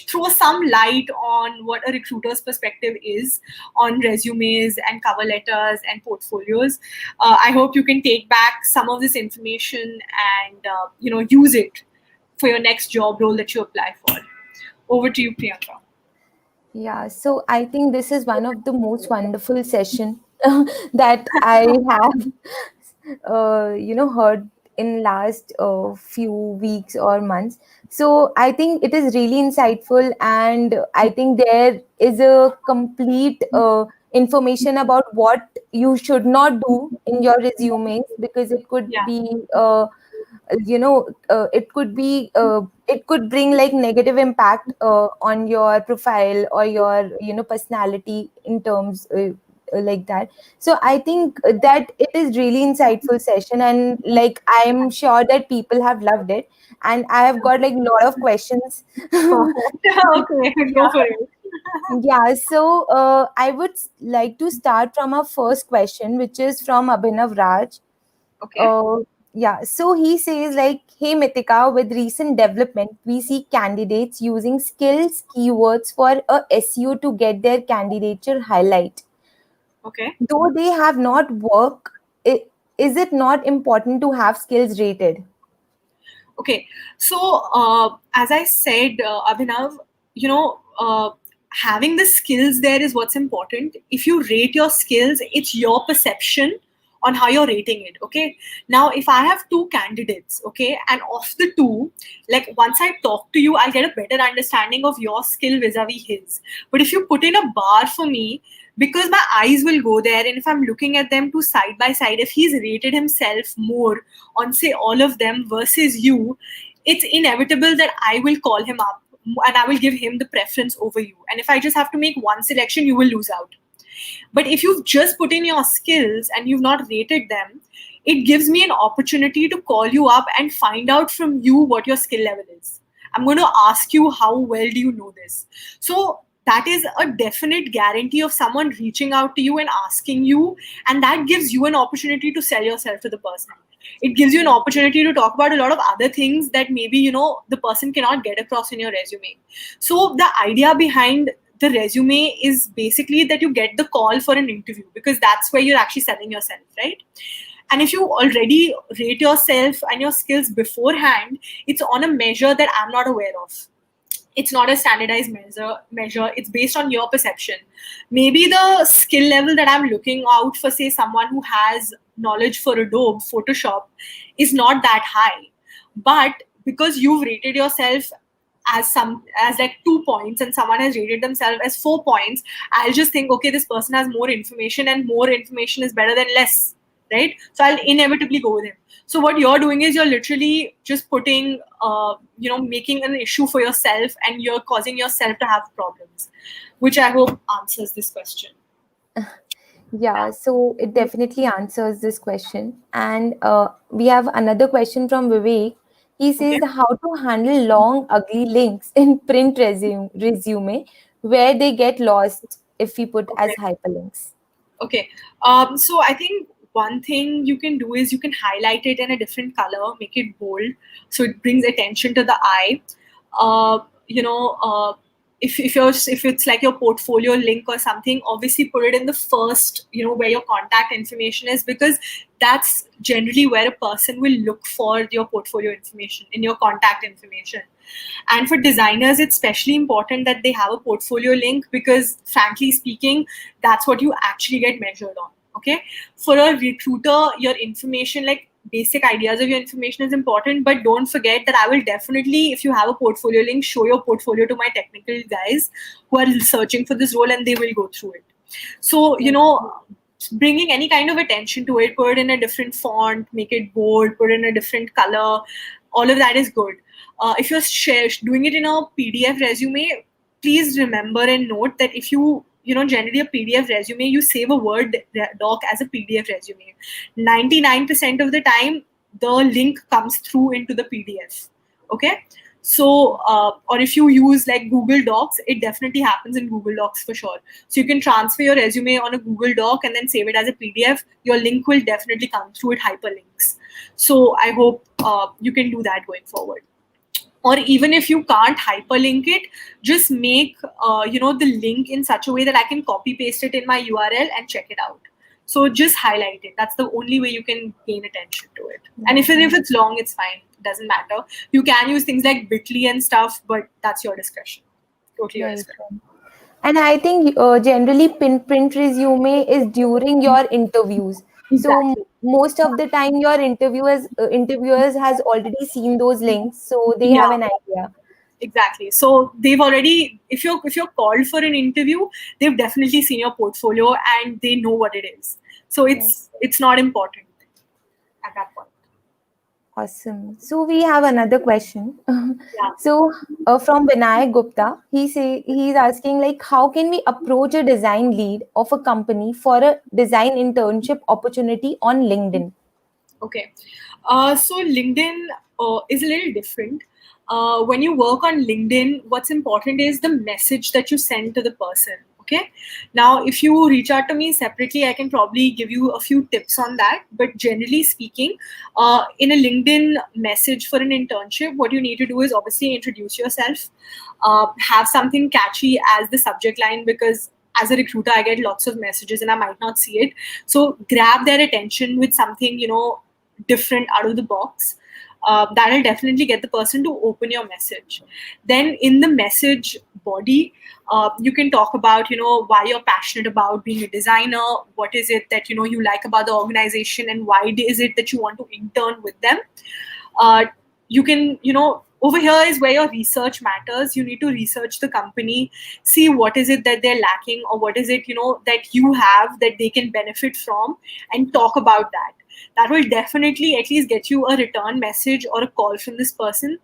throw some light on what a recruiter's perspective is on resumes and cover letters and portfolios. I hope you can take back some of this information and, use it for your next job role that you apply for. Over to you, Priyanka.
Yeah, so I think this is one of the most wonderful session that I have, heard in last few weeks or months. So I think it is really insightful, and I think there is a complete information about what you should not do in your resumes, because it could be it could bring like negative impact on your profile or your personality in terms like that. So I think that it is really insightful session, and like I'm sure that people have loved it, and I have got like a lot of questions.
Okay, go for it.
Yeah, so I would like to start from our first question, which is from Abhinav Raj.
Okay.
Yeah, so he says like, hey Mitika, with recent development, we see candidates using skills keywords for a SEO to get their candidature highlight.
Okay.
Though they have not worked, is it not important to have skills rated?
Okay, so as I said, Abhinav, you know, having the skills there is what's important. If you rate your skills, it's your perception on how you're rating it. Okay, now if I have two candidates, okay, and of the two, like once I talk to you, I'll get a better understanding of your skill vis-a-vis his. But if you put in a bar for me, because my eyes will go there, and if I'm looking at them two side by side, if he's rated himself more on say all of them versus you, it's inevitable that I will call him up and I will give him the preference over you. And if I just have to make one selection, you will lose out. But if you've just put in your skills and you've not rated them, it gives me an opportunity to call you up and find out from you what your skill level is. I'm going to ask you, how well do you know this? So that is a definite guarantee of someone reaching out to you and asking you, and that gives you an opportunity to sell yourself to the person. It gives you an opportunity to talk about a lot of other things that maybe the person cannot get across in your resume. So the idea behind the resume is basically that you get the call for an interview, because that's where you're actually selling yourself, right? And if you already rate yourself and your skills beforehand, it's on a measure that I'm not aware of. It's not a standardized measure. It's based on your perception. Maybe the skill level that I'm looking out for, say someone who has knowledge for Adobe Photoshop, is not that high. But because you've rated yourself as like 2 points and someone has rated themselves as 4 points, I'll just think, okay, this person has more information, and more information is better than less, right? So I'll inevitably go with him. So what you're doing is you're literally just putting making an issue for yourself, and you're causing yourself to have problems, which I hope answers this question.
Yeah, so it definitely answers this question. And we have another question from Vivek. He says,
Okay.
how to handle long, ugly links in print resume where they get lost if we put as
Okay.
hyperlinks.
Okay. So I think one thing you can do is you can highlight it in a different color, make it bold, so it brings attention to the eye. Uh, you know, if it's like your portfolio link or something, obviously put it in the first, where your contact information is, because that's generally where a person will look for your portfolio information, in your contact information. And for designers, it's especially important that they have a portfolio link, because frankly speaking, that's what you actually get measured on. Okay. For a recruiter, your information, like basic ideas of your information, is important, but don't forget that I will definitely, if you have a portfolio link, show your portfolio to my technical guys who are searching for this role, and they will go through it. So, bringing any kind of attention to it, put it in a different font, make it bold, put it in a different color, all of that is good. If you're doing it in a PDF resume, please remember and note that if generally a PDF resume, you save a Word doc as a PDF resume. 99% of the time, the link comes through into the PDF. Okay. So, or if you use like Google Docs, it definitely happens in Google Docs for sure. So you can transfer your resume on a Google Doc and then save it as a PDF. Your link will definitely come through with hyperlinks. So I hope you can do that going forward. Or even if you can't hyperlink it, just make the link in such a way that I can copy paste it in my URL and check it out. So just highlight it. That's the only way you can gain attention to it. And if it's long, it's fine. It doesn't matter. You can use things like Bitly and stuff, but that's your discretion. Totally your discretion.
And I think generally print resume is during your interviews. So
Exactly.
most of the time your interviewers has already seen those links, so they have
Yeah.
an idea.
Exactly. So they've already, if you're called for an interview, they've definitely seen your portfolio and they know what it is. So it's not important at that point.
Awesome. So we have another question.
Yeah.
So from Vinay Gupta, he's asking like, how can we approach a design lead of a company for a design internship opportunity on LinkedIn?
Okay. So LinkedIn is a little different. When you work on LinkedIn, what's important is the message that you send to the person. Okay. Now, if you reach out to me separately, I can probably give you a few tips on that. But generally speaking, in a LinkedIn message for an internship, what you need to do is obviously introduce yourself, have something catchy as the subject line, because as a recruiter, I get lots of messages and I might not see it. So grab their attention with something, different out of the box. That'll definitely get the person to open your message. Then in the message body, you can talk about why you're passionate about being a designer, what is it that you like about the organization, and why is it that you want to intern with them. You can over here is where your research matters. You need to research the company, see what is it that they're lacking, or what is it that you have that they can benefit from, and talk about that. That will definitely at least get you a return message or a call from this person.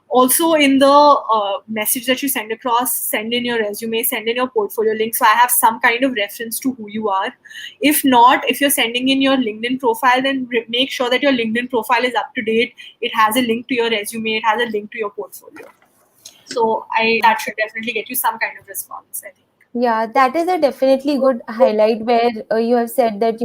Also, in the message that you send across, send in your resume, send in your portfolio link, so I have some kind of reference to who you are. If not, if you're sending in your LinkedIn profile, then make sure that your LinkedIn profile is up to date. It has a link to your resume, it has a link to your portfolio. So that should definitely get you some kind of response, I think.
Yeah, that is a definitely good highlight where you have said that,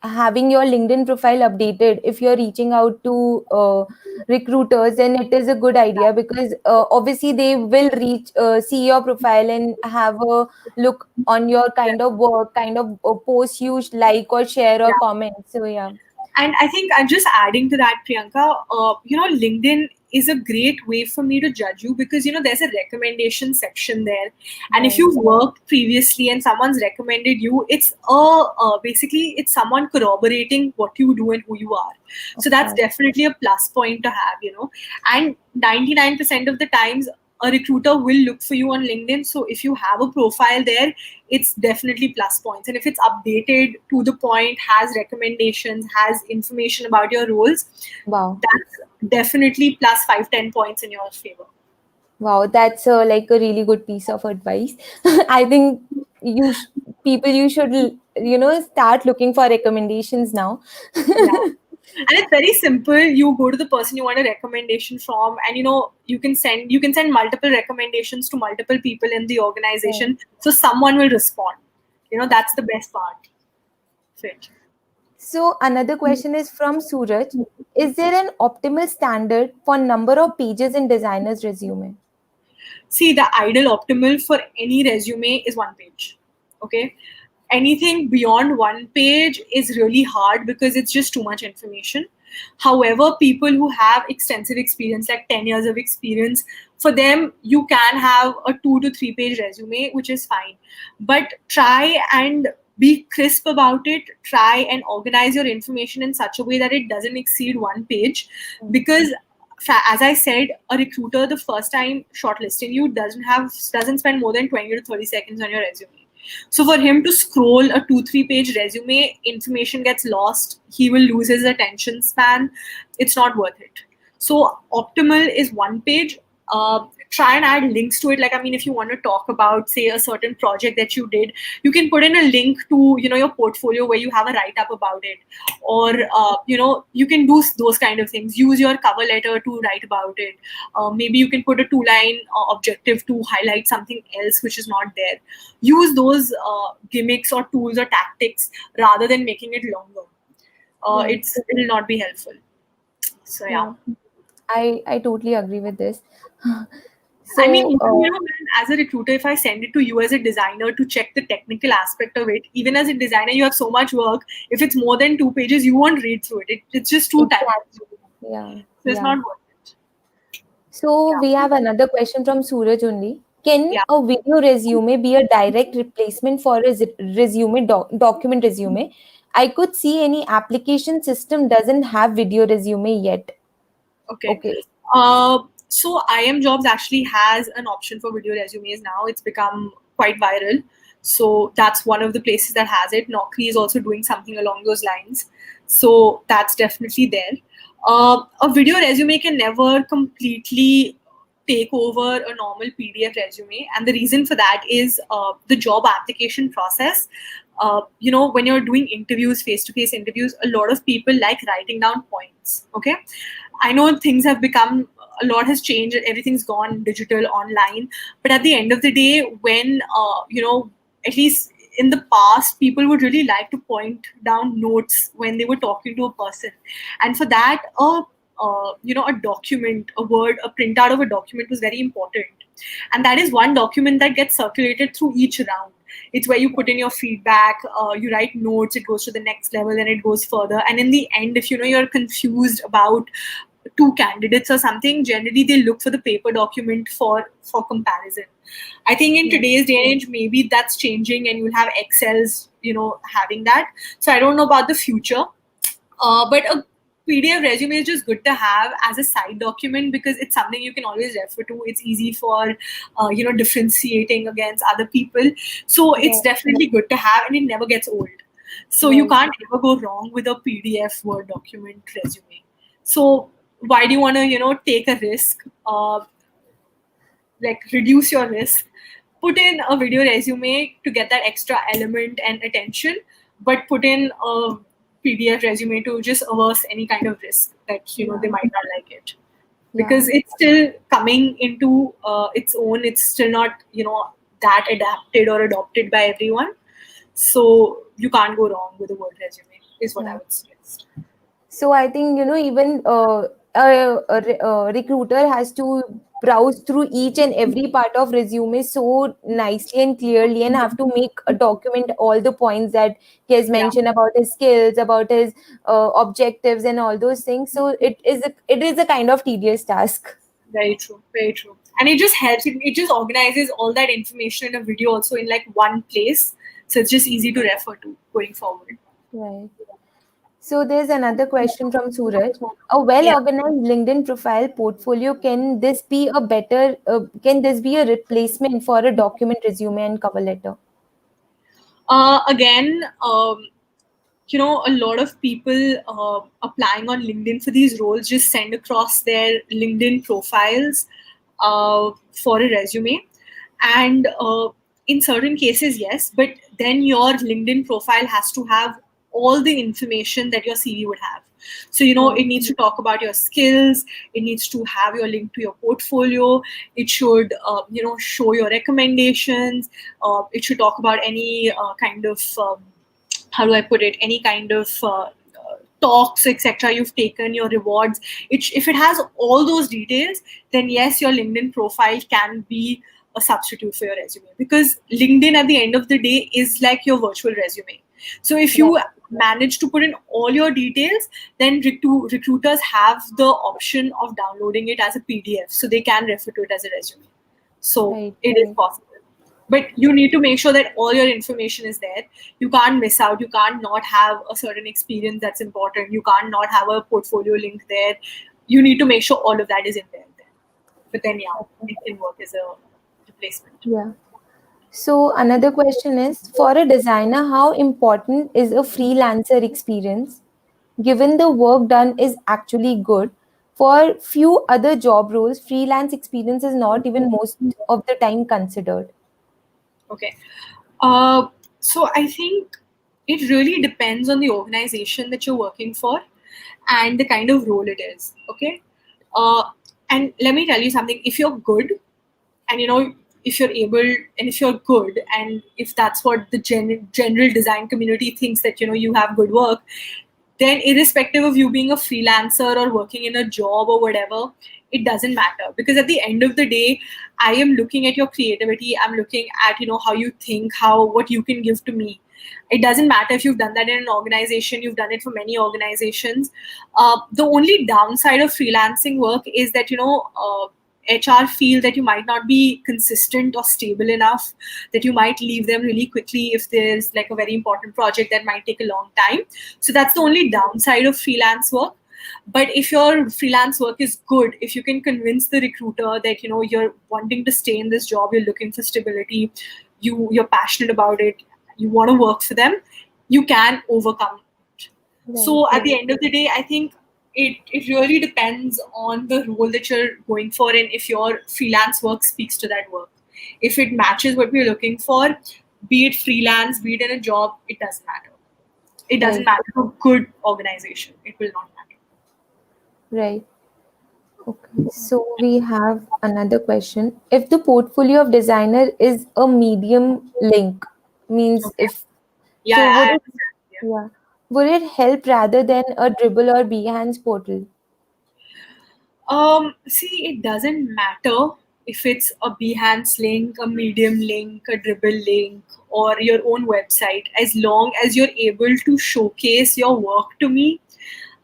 having your LinkedIn profile updated if you're reaching out to recruiters, then it is a good idea, because obviously they will see your profile and have a look on your kind of work, kind of post you like or share or
Yeah.
comment. So yeah.
And I think I'm just adding to that, Priyanka, LinkedIn is a great way for me to judge you, because, there's a recommendation section there. And if
Right.
you've worked previously and someone's recommended you, it's basically it's someone corroborating what you do and who you are. So that's definitely a plus point to have, and 99% of the times a recruiter will look for you on LinkedIn. So if you have a profile there, it's definitely plus points. And if it's updated to the point, has recommendations, has information about your roles,
Wow.
that's definitely plus 5-10 points in your favor.
Wow, that's like a really good piece of advice. I think you should start looking for recommendations now.
Yeah. And it's very simple. You go to the person you want a recommendation from, and you can send multiple recommendations to multiple people in the organization. So someone will respond. That's the best part of it.
So another question is from Suraj. Is there an optimal standard for number of pages in designer's resume?
See, the ideal optimal for any resume is 1 page. Okay. Anything beyond 1 page is really hard because it's just too much information. However, people who have extensive experience, like 10 years of experience, for them, you can have a 2 to 3 page resume, which is fine. But try and be crisp about it. Try and organize your information in such a way that it doesn't exceed 1 page. Because as I said, a recruiter the first time shortlisting you doesn't spend more than 20 to 30 seconds on your resume. So for him to scroll a 2-3 page resume, information gets lost. He will lose his attention span. It's not worth it. So optimal is 1 page. Try and add links to it. Like, if you want to talk about, say, a certain project that you did, you can put in a link to, your portfolio where you have a write-up about it. Or, you can do those kind of things. Use your cover letter to write about it. Maybe you can put a 2-line objective to highlight something else which is not there. Use those gimmicks or tools or tactics rather than making it longer. It will not be helpful. So, yeah.
I totally agree with this.
So, as a recruiter, if I send it to you as a designer to check the technical aspect of it, even as a designer, you have so much work. If it's more than 2 pages, you won't read through it. It's just too time.
Yeah.
So it's not worth it.
So we have another question from Suraj only. Can
Yeah.
a video resume be a direct replacement for a document resume? I could see any application system doesn't have video resume yet.
Okay. So IMjobs actually has an option for video resumes now. It's become quite viral. So that's one of the places that has it. Naukri is also doing something along those lines. So that's definitely there. A video resume can never completely take over a normal PDF resume. And the reason for that is the job application process. When you're doing interviews, face-to-face interviews, a lot of people like writing down points. Okay. I know things have become a lot has changed. Everything's gone digital, online. But at the end of the day, when at least in the past, people would really like to point down notes when they were talking to a person, and for that, a document, a printout of a document was very important, and that is one document that gets circulated through each round. It's where you put in your feedback, you write notes, it goes to the next level, and it goes further. And in the end, if you're confused about two candidates or something, generally they look for the paper document for comparison. I think in today's day and age, maybe that's changing, and you'll have Excels, having that. So I don't know about the future, but a PDF resume is just good to have as a side document because it's something you can always refer to. It's easy for, differentiating against other people. So it's definitely good to have, and it never gets old. So you can't ever go wrong with a PDF Word document resume. So why do you want to, take a risk? Reduce your risk. Put in a video resume to get that extra element and attention, but put in a PDF resume to just averse any kind of risk that they might not like it, because it's still coming into its own. It's still not that adapted or adopted by everyone, so you can't go wrong with a Word resume is what I would suggest.
So I think even a recruiter has to browse through each and every part of resume so nicely and clearly, and have to make a document all the points that he has mentioned about his skills, about his objectives, and all those things. So it is a kind of tedious task.
Very true, very true. And it just helps. It just organizes all that information in a video also in one place. So it's just easy to refer to going forward.
Right. So there's another question from Suraj. A well-organized LinkedIn profile portfolio, can this be a replacement for a document resume and cover letter?
Again, a lot of people applying on LinkedIn for these roles just send across their LinkedIn profiles for a resume. And in certain cases, yes, but then your LinkedIn profile has to have all the information that your CV would have. So, it needs to talk about your skills. It needs to have your link to your portfolio. It should, show your recommendations. It should talk about any kind of, how do I put it, any kind of talks, etc. you've taken, your rewards. If it has all those details, then yes, your LinkedIn profile can be a substitute for your resume, because LinkedIn at the end of the day is like your virtual resume. So if you manage to put in all your details, then recruiters have the option of downloading it as a PDF, so they can refer to it as a resume. So it is possible. But you need to make sure that all your information is there. You can't miss out. You can't not have a certain experience that's important. You can't not have a portfolio link there. You need to make sure all of that is in there. But then, it can work as a replacement.
Yeah. So another question is, for a designer, how important is a freelancer experience? Given the work done is actually good, for few other job roles, freelance experience is not even most of the time considered.
Okay. So I think it really depends on the organization that you're working for and the kind of role it is. Okay. And let me tell you something. If you're good, and if you're able, and if you're good, and if that's what the general design community thinks, that you have good work, then irrespective of you being a freelancer or working in a job or whatever, it doesn't matter, because at the end of the day, I am looking at your creativity. I'm looking at how you think, what you can give to me. It doesn't matter if you've done that in an organization, you've done it for many organizations. The only downside of freelancing work is that HR feel that you might not be consistent or stable enough, that you might leave them really quickly if there's a very important project that might take a long time. So that's the only downside of freelance work. But if your freelance work is good, if you can convince the recruiter that you're wanting to stay in this job, you're looking for stability, you're passionate about it, you want to work for them, you can overcome it. So at the end of the day, I think it really depends on the role that you're going for, and if your freelance work speaks to that work. If it matches what we're looking for, be it freelance, be it in a job, it doesn't matter. It doesn't matter to a good organization. It will not matter.
Right. Okay, so we have another question. If the portfolio of designer is a medium link, means
Okay.
if
Yeah,
so, would
I
it,
understand. Yeah.
yeah, would it help rather than a Dribble or Behance portal?
See, it doesn't matter if it's a Behance link, a Medium link, a Dribble link, or your own website, as long as you're able to showcase your work to me.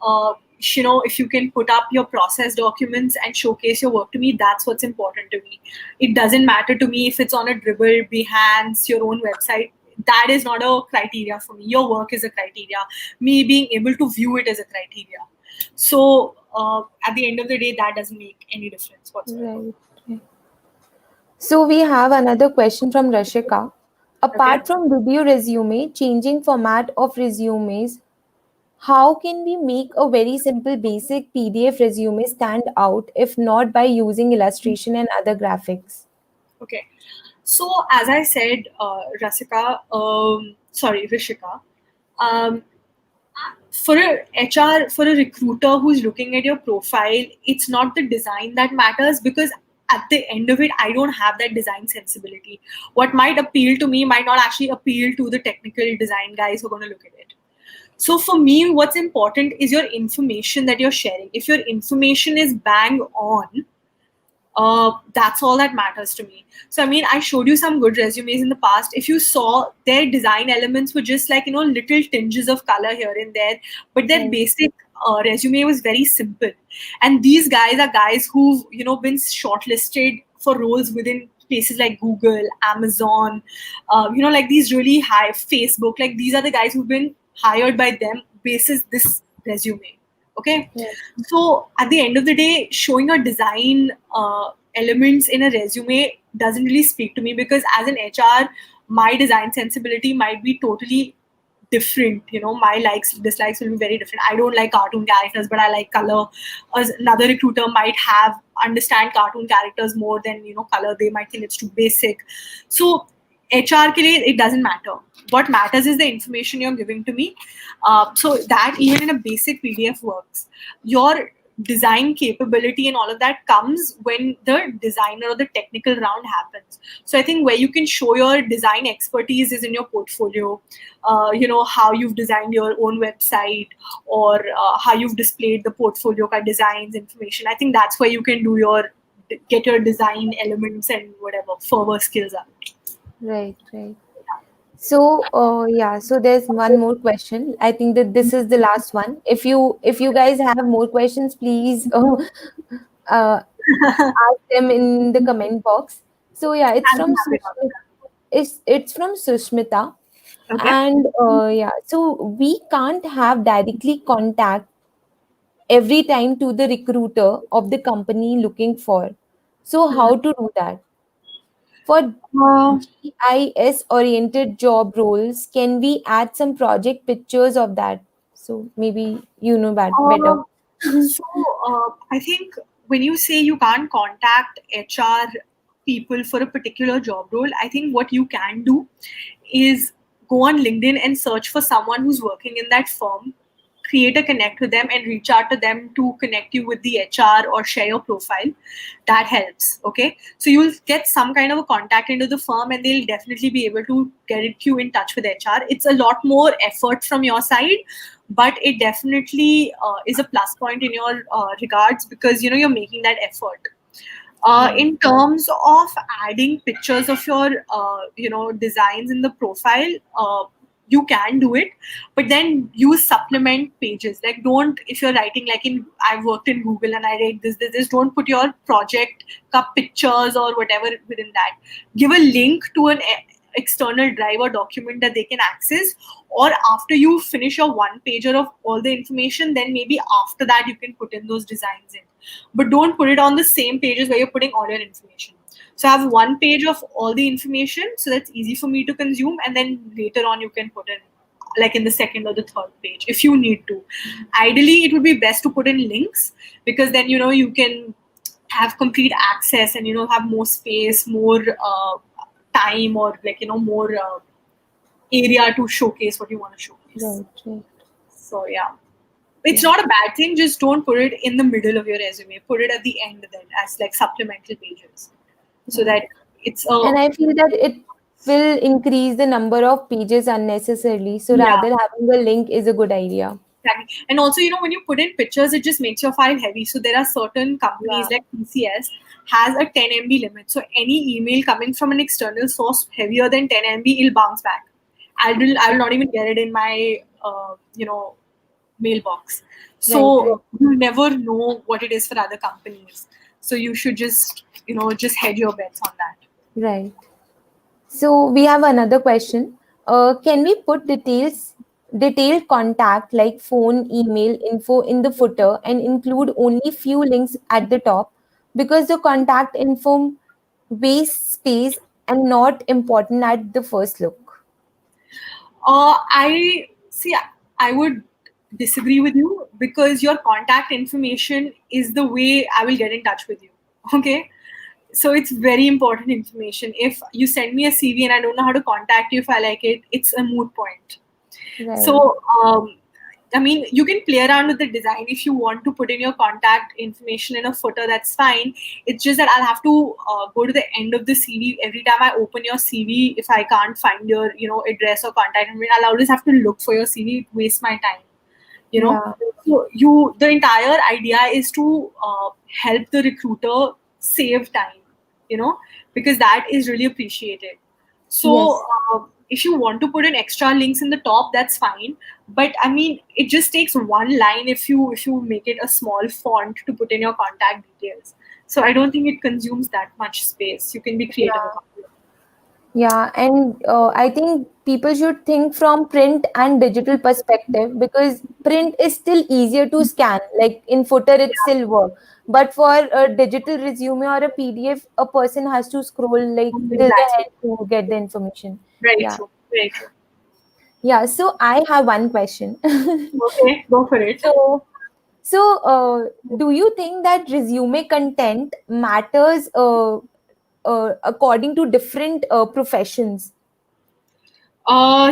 Uh, if you can put up your process documents and showcase your work to me, that's what's important to me. It doesn't matter to me if it's on a Dribble, Behance, your own website. That is not a criteria for me. Your work is a criteria. Me being able to view it as a criteria. So at the end of the day, that doesn't make any difference whatsoever.
Right, right. So we have another question from Rashika.
Okay.
Apart from video resume, changing format of resumes, how can we make a very simple basic PDF resume stand out if not by using illustration and other graphics?
Okay. So as I said, Rishika, um, for a HR, for a recruiter who's looking at your profile, it's not the design that matters, because at the end of it, I don't have that design sensibility. What might appeal to me might not actually appeal to the technical design guys who are going to look at it. So for me, what's important is your information that you're sharing. If your information is bang on, that's all that matters to me. So I mean, I showed you some good resumes in the past. If you saw, their design elements were just like, little tinges of color here and there, but their
Right,
basic resume was very simple. And these guys are guys who've been shortlisted for roles within places like Google, Amazon, like these really high, Facebook. Like, these are the guys who've been hired by them basis this resume. Okay.
right,
So at the end of the day, showing a design elements in a resume doesn't really speak to me, because as an HR, my design sensibility might be totally different. My likes, dislikes will be very different. I don't like cartoon characters, but I like color. As another recruiter might have understand cartoon characters more than color. They might think it's too basic. So HR ke liye, it doesn't matter. What matters is the information you're giving to me. So that even in a basic PDF works. Your design capability and all of that comes when the designer or the technical round happens. So I think where you can show your design expertise is in your portfolio. How you've designed your own website, or how you've displayed the portfolio ka designs information. I think that's where you can get your design elements and whatever further skills are.
right, right. So, yeah, so there's one more question. I think that this is the last one. If you guys have more questions, please ask them in the comment box. So yeah, it's
I'll be
from
happy to
Sushmita. It's from Sushmita,
answer. Okay.
and yeah, so we can't have directly contact every time to the recruiter of the company looking for. So
Hmm.
how to do that? For
Uh,
GIS oriented job roles, can we add some project pictures of that? So maybe you know that better.
Uh, so I think when you say you can't contact HR people for a particular job role, I think what you can do is go on LinkedIn and search for someone who's working in that firm, create a connect with them and reach out to them to connect you with the HR or share your profile. That helps. Okay. So you'll get some kind of a contact into the firm, and they'll definitely be able to get you in touch with HR. It's a lot more effort from your side, but it definitely is a plus point in your regards, because you're making that effort.
Right,
In terms of adding pictures of your designs in the profile, you can do it, but then use supplement pages. Like, don't, if you're writing like in, I've worked in Google and I rate this, don't put your project pictures or whatever within that. Give a link to an external drive or document that they can access, or after you finish your one pager of all the information, then maybe after that you can put in those designs in. But don't put it on the same pages where you're putting all your information. So I have one page of all the information, so that's easy for me to consume, and then later on you can put in like in the second or the third page if you need to. Ideally, it would be best to put in links, because then you can have complete access and have more space, more time, or like more area to showcase what you want to showcase.
right, right.
So yeah, It's not a bad thing. Just don't put it in the middle of your resume. Put it at the end then as like supplemental pages, so that it's a
And I feel that it will increase the number of pages unnecessarily. So
yeah.
rather having a link is a good idea.
Exactly. And also, when you put in pictures, it just makes your file heavy. So there are certain companies
Yeah.
like TCS has a 10 MB limit. So any email coming from an external source heavier than 10 MB, it'll bounce back. I will not even get it in my mailbox.
Right, right,
So you never know what it is for other companies. So you should just hedge your bets on that.
right. So we have another question. Can we put detailed contact like phone, email, info in the footer and include only few links at the top because the contact info wastes space and not important at the first look?
I see. I would disagree with you because your contact information is the way I will get in touch with you. Okay, so it's very important information. If you send me a CV and I don't know how to contact you if I like it, it's a moot point.
Right.
So, I mean, you can play around with the design if you want to put in your contact information in a footer. That's fine. It's just that I'll have to go to the end of the CV every time I open your CV. If I can't find your, address or contact information, I'll always have to look for your CV. It wastes my time. You know.
Yeah.
So the entire idea is to help the recruiter save time. Because that is really appreciated. So
Yes.
if you want to put in extra links in the top, that's fine. But I mean, it just takes one line if you make it a small font to put in your contact details. So I don't think it consumes that much space. You can be creative
Yeah.
about it.
Yeah, and I think people should think from print and digital perspective because print is still easier to scan. Like in footer, it
Yeah,
still work. But for a digital resume or a PDF, a person has to scroll like till the
exactly.
end to get the information.
Very
Yeah,
true. Very true.
yeah. So I have one question.
Okay, go for it.
so, so, do you think that resume content matters according to different professions?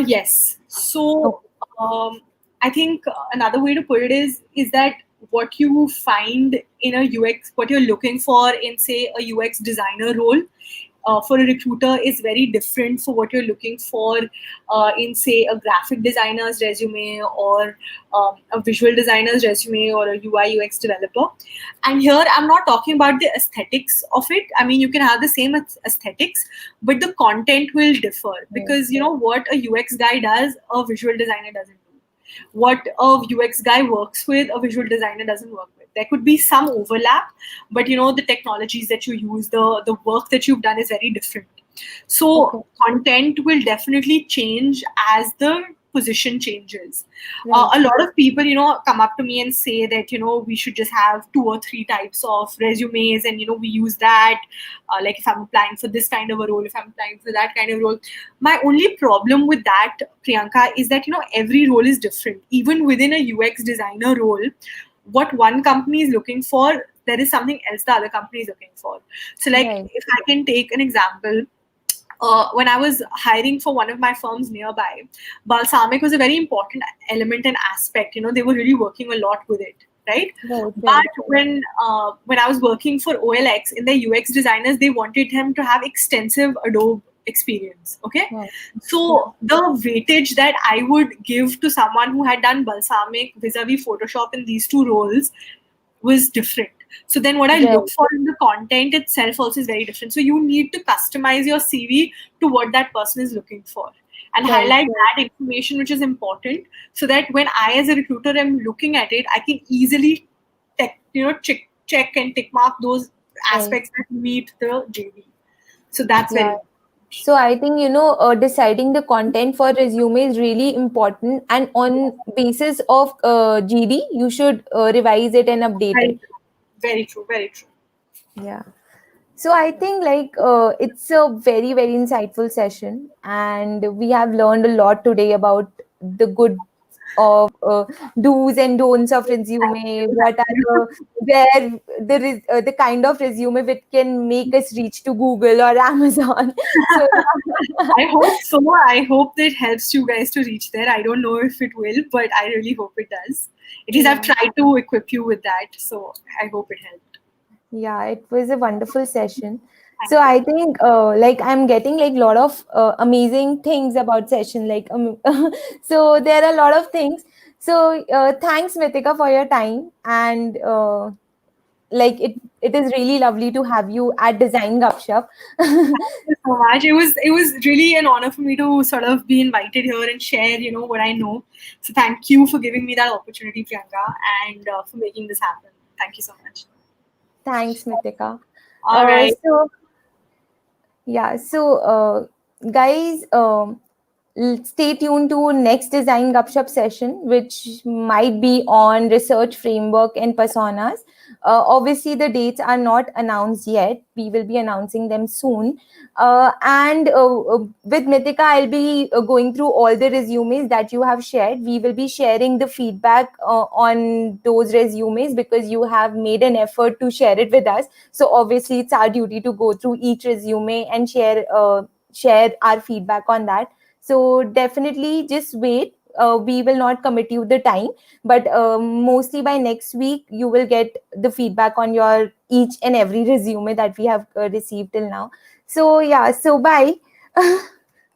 Yes. So
Okay.
I think another way to put it is that what you find in a UX, what you're looking for in say a UX designer role, for a recruiter is very different for what you're looking for in say a graphic designer's resume or a visual designer's resume or a UI UX developer. And here I'm not talking about the aesthetics of it. I mean, you can have the same aesthetics, but the content will differ
Right.
because what a UX guy does, a visual designer doesn't do. What a UX guy works with, a visual designer doesn't work with. There could be some overlap, but the technologies that you use, the work that you've done is very different. So
Okay.
content will definitely change as the position changes.
Right.
A lot of people, come up to me and say that, we should just have 2 or 3 types of resumes and, we use that. Like if I'm applying for this kind of a role, if I'm applying for that kind of role. My only problem with that, Priyanka, is that, every role is different. Even within a UX designer role, what one company is looking for, there is something else the other company is looking for. So like
Right.
if I can take an example, when I was hiring for one of my firms nearby, balsamic was a very important element and aspect. They were really working a lot with it, right?
Right. Right.
But when I was working for OLX in the UX designers, they wanted him to have extensive Adobe experience. Okay,
Right. Yeah.
so the weightage that I would give to someone who had done balsamic vis-a-vis Photoshop in these two roles was different. So then what I
Right.
look for in the content itself also is very different. So you need to customize your CV to what that person is looking for and
Right.
highlight that information which is important so that when I as a recruiter am looking at it, I can easily check and tick mark those
Right.
aspects that meet the JD. So that's
Yeah.
very
So I think deciding the content for resume is really important, and on basis of GD, you should revise it and update
very
it.
true. Very true. Very true.
Yeah. So I think like it's a very insightful session, and we have learned a lot today about the good of do's and don'ts of resume. What are the kind of resume which can make us reach to Google or Amazon. So
I hope so. I hope that helps you guys to reach there. I don't know if it will, but I really hope it does. At least I've tried to equip you with that, so I hope it helped.
yeah, it was a wonderful session. So I think like I'm getting like a lot of amazing things about session. Like so there are a lot of things. So thanks, Meetika, for your time, and like it is really lovely to have you at Design Gupshup.
Thank you so much. It was really an honor for me to sort of be invited here and share, what I know. So thank you for giving me that opportunity, Priyanka, and for making this happen. Thank you so much.
Thanks, Meetika.
All right.
So yeah, so guys, stay tuned to next Design Gupshup session, which might be on research framework and personas. Obviously, the dates are not announced yet. We will be announcing them soon. And with Meetika, I'll be going through all the resumes that you have shared. We will be sharing the feedback on those resumes because you have made an effort to share it with us. So obviously, it's our duty to go through each resume and share our feedback on that. So definitely just wait. We will not commit you the time, but mostly by next week you will get the feedback on your each and every resume that we have received till now. So yeah, so bye.